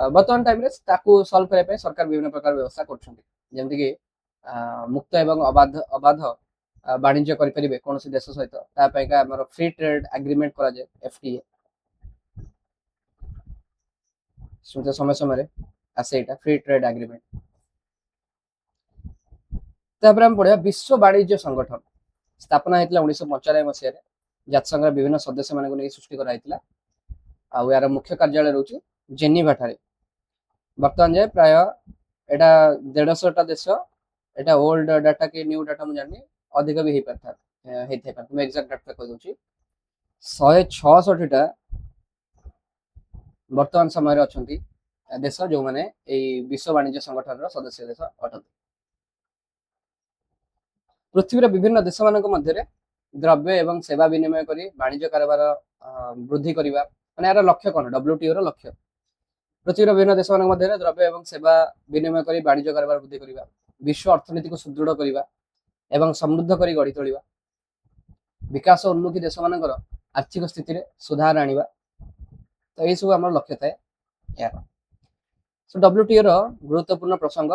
बर्तमान टाइम सल्व करने सरकार विभिन्न प्रकार व्यवस्था करमती मुक्त एवं अबाध वाणिज्य करें कौन देश सहित आम फ्री ट्रेड एग्रीमेंट कर FTA समय समय आसे फ्री ट्रेड एग्रीमेंट आम पढ़ा विश्व वाणिज्य संगठन स्थापना होता 1995 मसीह जातिसंघ विभिन्न सदस्य मान नहीं सृष्टि कराइला यार मुख्य कार्यालय रोचे जेनेवा ठारे बर्तमान जाए प्राय एटा 150टा देश एटा ओल्ड डाटा के न्यू डाटा मुझे जानी अधिक भी हो पाता तुम एक्जाक्ट डाटा कह दूची 166टा बर्तमान समय अच्छा देश जो मैंने विश्व वाणिज्य संगठन सदस्य देश अटंती पृथ्वी विभिन्न देश मान मध्य द्रव्य एवं सेवा विनिमय करी वाणिज्य कारोबार वृद्धि करने माने यार लक्ष्य कौन WTO रो लक्ष्य पृथ्वी विभिन्न देश मान मध्य द्रव्य एवं सेवा विनिमय करी वाणिज्य कारोबार वृद्धि करने विश्व अर्थनीति को सुदृढ़ करने एवं समृद्ध करी गढ़ी तोलिबा विकास उन्मुखी देश मानकर आर्थिक स्थिति रे सुधार आनिबा तो ये सब आम लक्ष्य थाए यार WTO रो गुरुत्वपूर्ण प्रसंग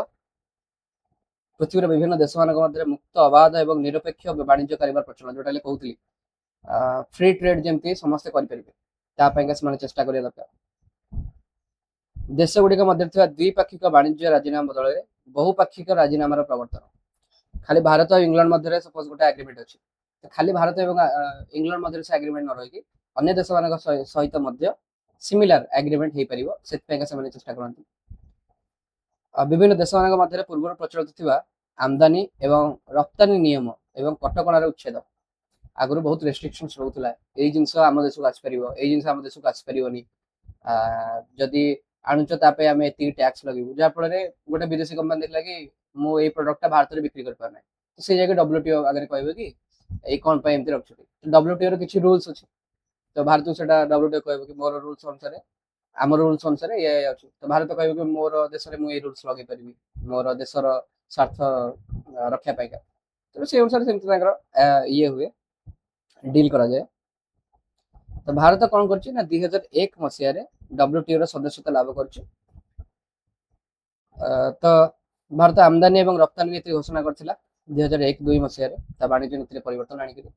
ପୃଥିବୀର ବିଭିନ୍ନ ଦେଶମାନଙ୍କ ମଧ୍ୟରେ ମୁକ୍ତ ଅବାଧ ଏବଂ ନିରପେକ୍ଷ ବାଣିଜ୍ୟ କାରବାର ପ୍ରଚଳନ, ଯୋଉଟା ହେଲେ କହୁଥିଲି ଫ୍ରି ଟ୍ରେଡ୍ ଯେମିତି ସମସ୍ତେ କରିପାରିବେ, ତା ପାଇଁକା ସେମାନେ ଚେଷ୍ଟା କରିବା ଦରକାର। ଦେଶଗୁଡ଼ିକ ମଧ୍ୟରେ ଥିବା ଦ୍ୱିପାକ୍ଷିକ ବାଣିଜ୍ୟ ରାଜିନାମା ବଦଳରେ ବହୁପାକ୍ଷିକ ରାଜିନାମାର ପ୍ରବର୍ତ୍ତନ। ଖାଲି ଭାରତ ଆଉ ଇଂଲଣ୍ଡ ମଧ୍ୟରେ ସପୋଜ ଗୋଟେ ଆଗ୍ରିମେଣ୍ଟ ଅଛି, ଖାଲି ଭାରତ ଏବଂ ଇଂଲଣ୍ଡ ମଧ୍ୟରେ ସେ ଆଗ୍ରିମେଣ୍ଟ ନ ରହିକି ଅନ୍ୟ ଦେଶମାନଙ୍କ ସହିତ ମଧ୍ୟ ସିମିଲାର ଆଗ୍ରିମେଣ୍ଟ ହେଇପାରିବ, ସେଥିପାଇଁକା ସେମାନେ ଚେଷ୍ଟା କରନ୍ତି। ବିଭିନ୍ନ ଦେଶମାନଙ୍କ ମଧ୍ୟରେ ପୂର୍ବରୁ ପ୍ରଚଳିତ ଥିବା ଆମଦାନୀ ଏବଂ ରପ୍ତାନୀ ନିୟମ ଏବଂ କଟକଣାର ଉଚ୍ଛେଦ। ଆଗରୁ ବହୁତ ରେଷ୍ଟ୍ରିକ୍ସନ୍ସ ରହୁଥିଲା, ଏଇ ଜିନିଷ ଆମ ଦେଶକୁ ଆସିପାରିବ, ଏଇ ଜିନିଷ ଆମ ଦେଶକୁ ଆସିପାରିବନି, ଯଦି ଆଣୁଛ ତା ପାଇଁ ଆମେ ଏତିକି ଟ୍ୟାକ୍ସ ଲଗେଇବୁ, ଯାହାଫଳରେ ଗୋଟେ ବିଦେଶୀ କମ୍ପାନୀ ଦେଖିଲା କି ମୁଁ ଏଇ ପ୍ରଡକ୍ଟଟା ଭାରତରେ ବିକ୍ରି କରିପାରୁନାହିଁ, ତ ସେଇ ଜାଗାରେ WTO ଆଗରେ କହିବେ କି ଏଇ କ'ଣ ପାଇଁ ଏମିତି ରଖୁଛନ୍ତି। WTO ର କିଛି ରୁଲ୍ସ ଅଛି, ତ ଭାରତକୁ ସେଟା WTO କହିବ କି ମୋର ରୁଲ୍ସ ଅନୁସାରେ, ଆମ ରୁଲ୍ସ ଅନୁସାରେ ଇଏ ଅଛି, ତ ଭାରତ କହିବ କି ମୋର ଦେଶରେ ମୁଁ ଏଇ ରୁଲ୍ସ ଲଗେଇ ପାରିବି ମୋର ଦେଶର ସ୍ୱାର୍ଥ ରକ୍ଷା ପାଇଁକା। ତେଣୁ ସେଇ ଅନୁସାରେ ସେମିତି ତାଙ୍କର ଇଏ ହୁଏ, ଡିଲ୍ କରାଯାଏ। ତ ଭାରତ କ'ଣ କରୁଛି ନା 2001 ମସିହାରେ WTO ର ସଦସ୍ୟତା ଲାଭ କରିଛି। ତ ଭାରତ ଆମଦାନୀ ଏବଂ ରପ୍ତାନୀ ନୀତି ଘୋଷଣା କରିଥିଲା 2001-2 ମସିହାରେ, ତା ବାଣିଜ୍ୟ ନୀତିରେ ପରିବର୍ତ୍ତନ ଆଣିକିରି।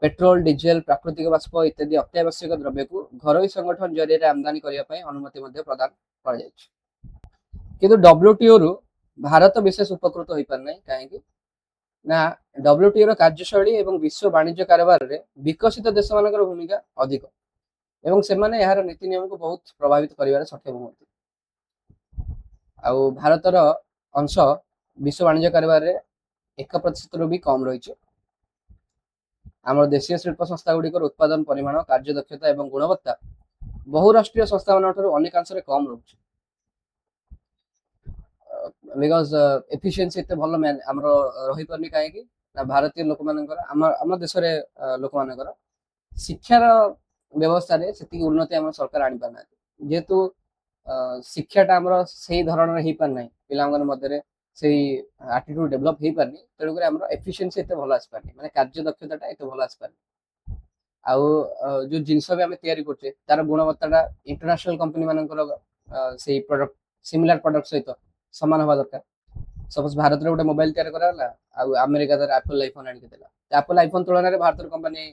पेट्रोल, डीजेल, प्राकृतिक बाष्प इत्यादि अत्यावश्यक द्रव्य को घरोई संगठन जरिए आमदानी करने अनुमति प्रदान कर किंतु WTO रु भारत विशेष उपकृत हो पार नहीं कहीं ना WTO कार्यशैली एवं विश्व वाणिज्य कारोबार रे विकसित देश मानकर भूमिका अधिक एवं से माने यार नीति नियम को बहुत प्रभावित करिवार सक्षम होती। आउ भारतर अंश विश्व वाणिज्य कारोबार रे 1% रु भी कम रही। आम देशीय शिल्प संस्था गुड़िक उत्पादन परिमाण, कार्यदक्षता और गुणवत्ता बहुराष्ट्रीय संस्था मान अनेकांश कम रोचे, बिकज एफिशिएंसी एते भल आमर रही पारनी कहीं ना भारतीय लोक मानकर आम देश लोक मानकर शिक्षार व्यवस्था रे सेती उन्नति आम सरकार आनी पारना, जेहेतु शिक्षाटा आमर से धरण हो पारना पिला मध्य से आटिट्यूड डेभलप हो पारनी, तेणुक आम एफिशिएंसी एते भल आसी पारनी, माने कार्य दक्षता एते भल आसी पारनी। आउ जो जिनस भी आम तैयारी करछे तार गुणवत्ताटा इंटरनेशनल कंपनी मानकर से प्रोडक्ट सिमिलर प्रोडक्ट सहित समान हवा दरकार। सपोज भारत रे गोटे मोबाइल तैयार कराला आउ अमेरिका दर एप्पल आईफोन आनी देला, एप्पल आईफोन तुलन में भारत कंपनी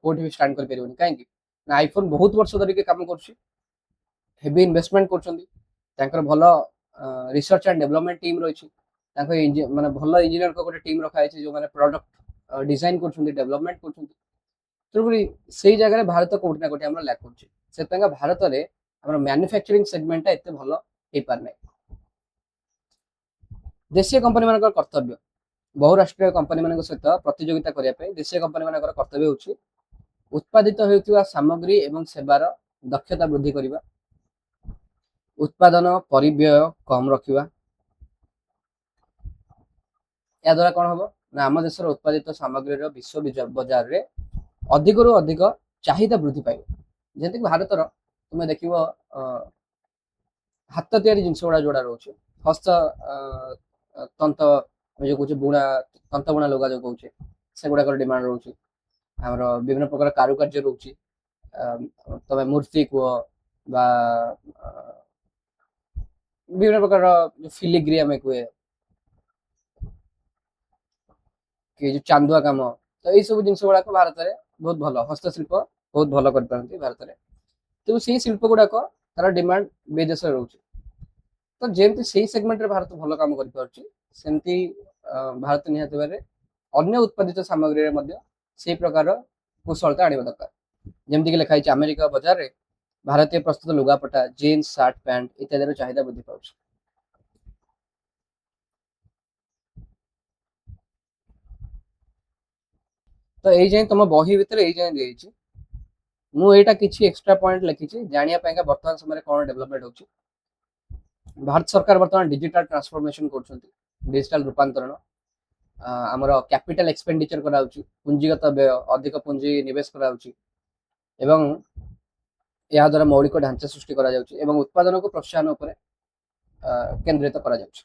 कोठी भी स्टैंड कर परिबनी काहेकि ना आईफोन बहुत वर्ष धरिक काम करछि, हेवी इन्वेस्टमेंट करछन्ती, तांकर भल रिसर्च एंड डेवलपमेंट टीम रही, माने भल इंजीनियर को गोटे टीम रखा है जो माने प्रोडक्ट डिजाइन करछन्ती, डेवलपमेंट करछन्ती। तेणुक से जगह भारत कोठी ना कोठी हम लैक करछि, से भारत में आम मैन्युफैक्चरिंग सेगमेंटा एते भल हो पार नहीं। देशीय कंपनी मान कर्तव्य बहुराष्ट्रीय कंपनी मान सहित प्रतियोगिता करने देशीय कंपनी मान कर्तव्य होछि उत्पादित होता सामग्री एवं सेवार दक्षता वृद्धि करने, उत्पादन परिव्यय कम रखा, या द्वारा कौन हम ना आम देश उत्पादित सामग्री विश्व बजार में अधिक रु अधिक चाहिदा वृद्धि पाइब। जैसे भारतर तुम देख हाथ तैयारी जिनस गुड़ा जोड़ा रोचे हस्त तंत जो कहे बुणा तंत बुणा लुगा जो कहे से गुड़ाक डिमांड रोचे, आमर विभिन्न प्रकार कारुकार्य रोचे, तुम मूर्ति कह विभिन्न प्रकार फिलिग्री आम कहे कि जो चांदुआ कम, तो यही सब जिन गुड़ाक भारत में बहुत भल हस्तशिल्प बहुत भल कर भारत में, तो से शिल्प गुड़ाक तार डिमांड विदेश रोचे। तो जमी से सेगमेंट रे भारत भल काम करमती भारत निहत भाव अन्य उत्पादित सामग्री से प्रकार कुशलता आने दरकार। जमीक लिखाई अमेरिका बजार में भारतीय प्रस्तुत लुगापटा, जीन्स, सार्ट, पैंट इत्यादि चाहिदा वृद्धि पाउछ। तो यही जाए तुम बही भितर यही जाए दी मुझा किसी एक्सट्रा पॉइंट लिखी जानिया बर्तमान समय कौन डेवलपमेंट होची। भारत सरकार बर्तमान डिजिटल ट्रांसफॉर्मेशन कर डिजिटल रूपांतरण आमर कैपिटल एक्सपेंडिचर कराउची, पूंजीगत व्यय अधिक पूंजी निवेश कराउची एवं या द्वारा मौलिक ढांचा सृष्टि करा जाउची एवं उत्पादन को प्रोत्साहन उपर केंद्रित करा जाउची।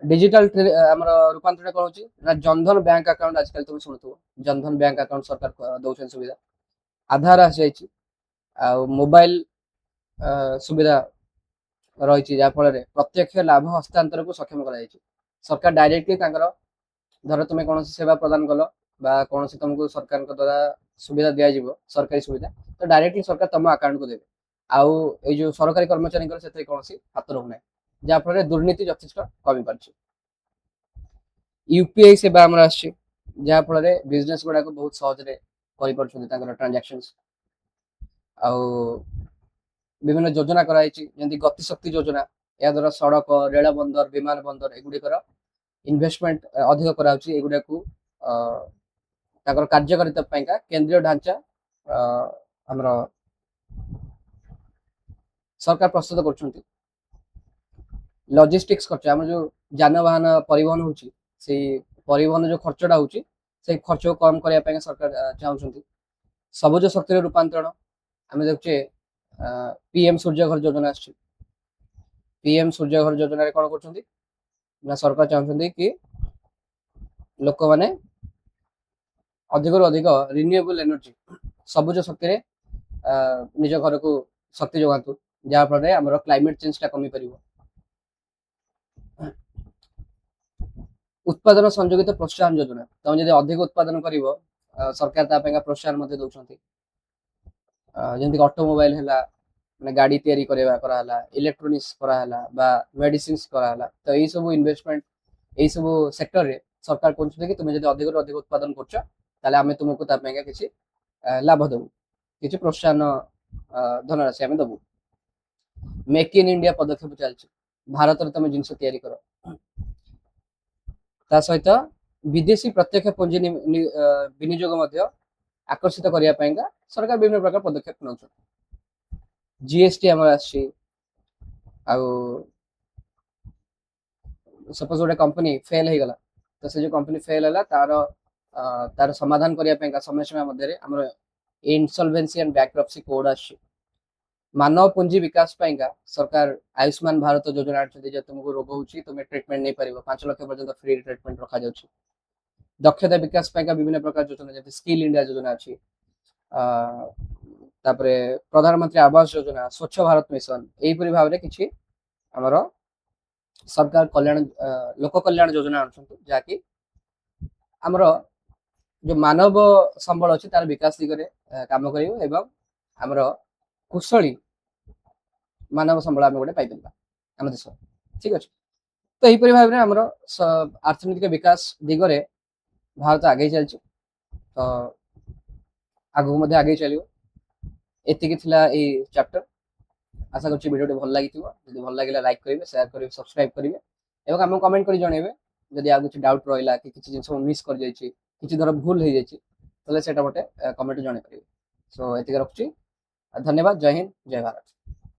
डिजिटल आमर रूपांतरण कौन होची ना जनधन बैंक अकाउंट आजकल तुम शुणुथो जनधन बैंक अकाउंट सरकार दौरान सुविधा, आधार आसी जाइए, मोबाइल सुविधा ରହିଛି ଯାହା ଫଳରେ ପ୍ରତ୍ୟକ୍ଷ ଲାଭ ହସ୍ତାନ୍ତରକୁ ସକ୍ଷମ କରାଯାଇଛି। ସରକାର ଡାଇରେକ୍ଟଲି ତାଙ୍କର ଧର ତୁମେ କୌଣସି ସେବା ପ୍ରଦାନ କଲ ବା କୌଣସି ତମକୁ ସରକାରଙ୍କ ଦ୍ୱାରା ସୁବିଧା ଦିଆଯିବ ସରକାରୀ ସୁବିଧା, ତ ଡାଇରେକ୍ଟଲି ସରକାର ତମ ଆକାଉଣ୍ଟକୁ ଦେବେ। ଆଉ ଏଇ ଯୋଉ ସରକାରୀ କର୍ମଚାରୀଙ୍କର ସେଥିରେ କୌଣସି ହାତ ରହୁନାହିଁ, ଯାହାଫଳରେ ଦୁର୍ନୀତି ଯଥେଷ୍ଟ କମି ପାରୁଛି। ୟୁପିଆଇ ସେବା ଆମର ଆସିଛି, ଯାହାଫଳରେ ବିଜନେସ୍ ଗୁଡାକ ବହୁତ ସହଜରେ କରିପାରୁଛନ୍ତି ତାଙ୍କର ଟ୍ରାଞ୍ଜାକ୍ସନ୍ସ। ଆଉ ବିଭିନ୍ନ ଯୋଜନା କରାଯାଇଛି, ଯେମିତି ଗତି ଶକ୍ତି ଯୋଜନା, ଏହା ଦ୍ୱାରା ସଡ଼କ, ରେଳ ବନ୍ଦର, ବିମାନ ବନ୍ଦର ଏଗୁଡ଼ିକର ଇନଭେଷ୍ଟମେଣ୍ଟ ଅଧିକ କରାଯାଉଛି। ଏଗୁଡାକୁ ତାଙ୍କର କାର୍ଯ୍ୟକାରିତା ପାଇଁକା କେନ୍ଦ୍ରୀୟ ଢାଞ୍ଚା ଆମର ସରକାର ପ୍ରସ୍ତୁତ କରୁଛନ୍ତି। ଲଜିଷ୍ଟିକ୍ସ ଖର୍ଚ୍ଚ, ଆମର ଯୋଉ ଯାନବାହନ ପରିବହନ ହଉଛି, ସେଇ ପରିବହନ ଯୋଉ ଖର୍ଚ୍ଚଟା ହଉଛି, ସେଇ ଖର୍ଚ୍ଚକୁ କମ କରିବା ପାଇଁ ସରକାର ଚାହୁଁଛନ୍ତି। ସବୁଜ ଶକ୍ତିର ରୂପାନ୍ତରଣ, ଆମେ ଦେଖୁଛେ ପିଏମ ସୂର୍ଯ୍ୟ ଘର ଯୋଜନା ଆସିଛି। ପିଏମ ସୂର୍ଯ୍ୟ ଘର ଯୋଜନାରେ କଣ କରୁଛନ୍ତି ନା ସରକାର ଚାହୁଁଛନ୍ତି କି ଲୋକମାନେ ଅଧିକରୁ ଅଧିକ ରିନ୍ୟୁଏବଲ ଏନର୍ଜି, ସବୁଜ ଶକ୍ତିରେ ନିଜ ଘରକୁ ଶକ୍ତି ଯୋଗାନ୍ତୁ, ଯାହାଫଳରେ ଆମର କ୍ଲାଇମେଟ ଚେଞ୍ଜଟା କମିପାରିବ। ଉତ୍ପାଦନ ସଂଯୋଗିତ ପ୍ରୋତ୍ସାହନ ଯୋଜନା, ତମେ ଯଦି ଅଧିକ ଉତ୍ପାଦନ କରିବ ସରକାର ତା ପାଇଁ ପ୍ରୋତ୍ସାହନ ମଧ୍ୟ ଦଉଛନ୍ତି। ଯେମିତିକି ଅଟୋମୋବାଇଲ ହେଲା, ମାନେ ଗାଡି ତିଆରି କରାହେଲା, ଇଲେକ୍ଟ୍ରୋନିକ୍ସ କରାହେଲା ବା ମେଡିସିନ୍ସ କରାହେଲା, ତ ଏଇ ସବୁ ଇନଭେଷ୍ଟମେଣ୍ଟ ଏଇ ସବୁ ସେକ୍ଟରରେ ସରକାର କହୁଛନ୍ତି କି ତୁମେ ଯଦି ଅଧିକରୁ ଅଧିକ ଉତ୍ପାଦନ କରୁଛ ତାହେଲେ ଆମେ ତୁମକୁ ତା ପାଇଁ କିଛି ଲାଭ ଦେବୁ, କିଛି ପ୍ରୋତ୍ସାହନ ଧନରାଶି ଆମେ ଦେବୁ। ମେକ୍ ଇନ୍ ଇଣ୍ଡିଆ ପଦକ୍ଷେପ ଚାଲିଛି, ଭାରତରେ ତମେ ଜିନିଷ ତିଆରି କର। ତା ସହିତ ବିଦେଶୀ ପ୍ରତ୍ୟକ୍ଷ ପୁଞ୍ଜି ବିନିଯୋଗ ମଧ୍ୟ ଆକର୍ଷିତ କରିବା ପାଇଁକା ସରକାର ବିଭିନ୍ନ ପ୍ରକାର ପଦକ୍ଷେପ ନେଉଛନ୍ତି। ଜିଏସଟି ଆମର ଆସିଛି। ଆଉ ସପୋଜ ଗୋଟେ କମ୍ପାନୀ ଫେଲ ହେଇଗଲା, ତ ସେ ଯୋଉ କମ୍ପାନୀ ଫେଲ ହେଲା ତାର ସମାଧାନ କରିବା ପାଇଁକା ସମୟ ସୀମା ମଧ୍ୟରେ ଆମର ଇନସଲଭେନ୍ସି ଆଣ୍ଡ ବ୍ୟାଙ୍କରପ୍ସି କୋଡ୍ ଆସିଛି। ମାନବ ପୁଞ୍ଜି ବିକାଶ ପାଇଁକା ସରକାର ଆୟୁଷ୍ମାନ ଭାରତ ଯୋଜନା ଆଣିଛନ୍ତି, ଯେ ତୁମକୁ ରୋଗ ହଉଛି ତୁମେ ଟ୍ରିଟମେଣ୍ଟ ନେଇପାରିବ, 5 ଲକ୍ଷ ପର୍ଯ୍ୟନ୍ତ ଫ୍ରି ଟ୍ରିଟମେଣ୍ଟ ରଖାଯାଉଛି। ଦକ୍ଷତା ବିକାଶ ପାଇଁକା ବିଭିନ୍ନ ପ୍ରକାର ଯୋଜନା, ଯେମିତି ସ୍କିଲ୍ ଇଣ୍ଡିଆ ଯୋଜନା ଅଛି, ତାପରେ ପ୍ରଧାନମନ୍ତ୍ରୀ ଆବାସ ଯୋଜନା, ସ୍ୱଚ୍ଛ ଭାରତ ମିଶନ, ଏହିପରି ଭାବରେ କିଛି ଆମର ସରକାର ଲୋକ କଲ୍ୟାଣ ଯୋଜନା ଆଣୁଛନ୍ତି, ଯାହାକି ଆମର ଯୋଉ ମାନବ ସମ୍ବଳ ଅଛି ତାର ବିକାଶ ଦିଗରେ କାମ କରିବ ଏବଂ ଆମର କୁଶଳୀ ମାନବ ସମ୍ବଳ ଆମେ ଗୋଟେ ପାଇପାରିବା ଆମ ଦେଶ। ଠିକ ଅଛି, ତ ଏହିପରି ଭାବରେ ଆମର ଅର୍ଥନୈତିକ ବିକାଶ ଦିଗରେ ଭାରତ ଆଗେଇ ଚାଲିଛି, ତ ଆଗକୁ ମଧ୍ୟ ଆଗେଇ ଚାଲିବ। ଏତିକି ଥିଲା ଏଇ ଚାପ୍ଟର। ଆଶା କରୁଛି ଭିଡ଼ିଓଟି ଭଲ ଲାଗିଥିବ। ଯଦି ଭଲ ଲାଗିଲା ଲାଇକ୍ କରିବେ, ସେୟାର କରିବେ, ସବସ୍କ୍ରାଇବ କରିବେ ଏବଂ ଆମକୁ କମେଣ୍ଟ କରି ଜଣେଇବେ ଯଦି ଆଉ କିଛି ଡାଉଟ୍ ରହିଲା କି କିଛି ଜିନିଷ ମିସ୍ କରିଯାଇଛି, କିଛି ଧର ଭୁଲ ହେଇଯାଇଛି, ତାହେଲେ ସେଇଟା ଗୋଟେ କମେଣ୍ଟ ଜଣେଇ ପାରିବେ। ସୋ ଏତିକି ରଖୁଛି, ଧନ୍ୟବାଦ। ଜୟ ହିନ୍ଦ, ଜୟ ଭାରତ।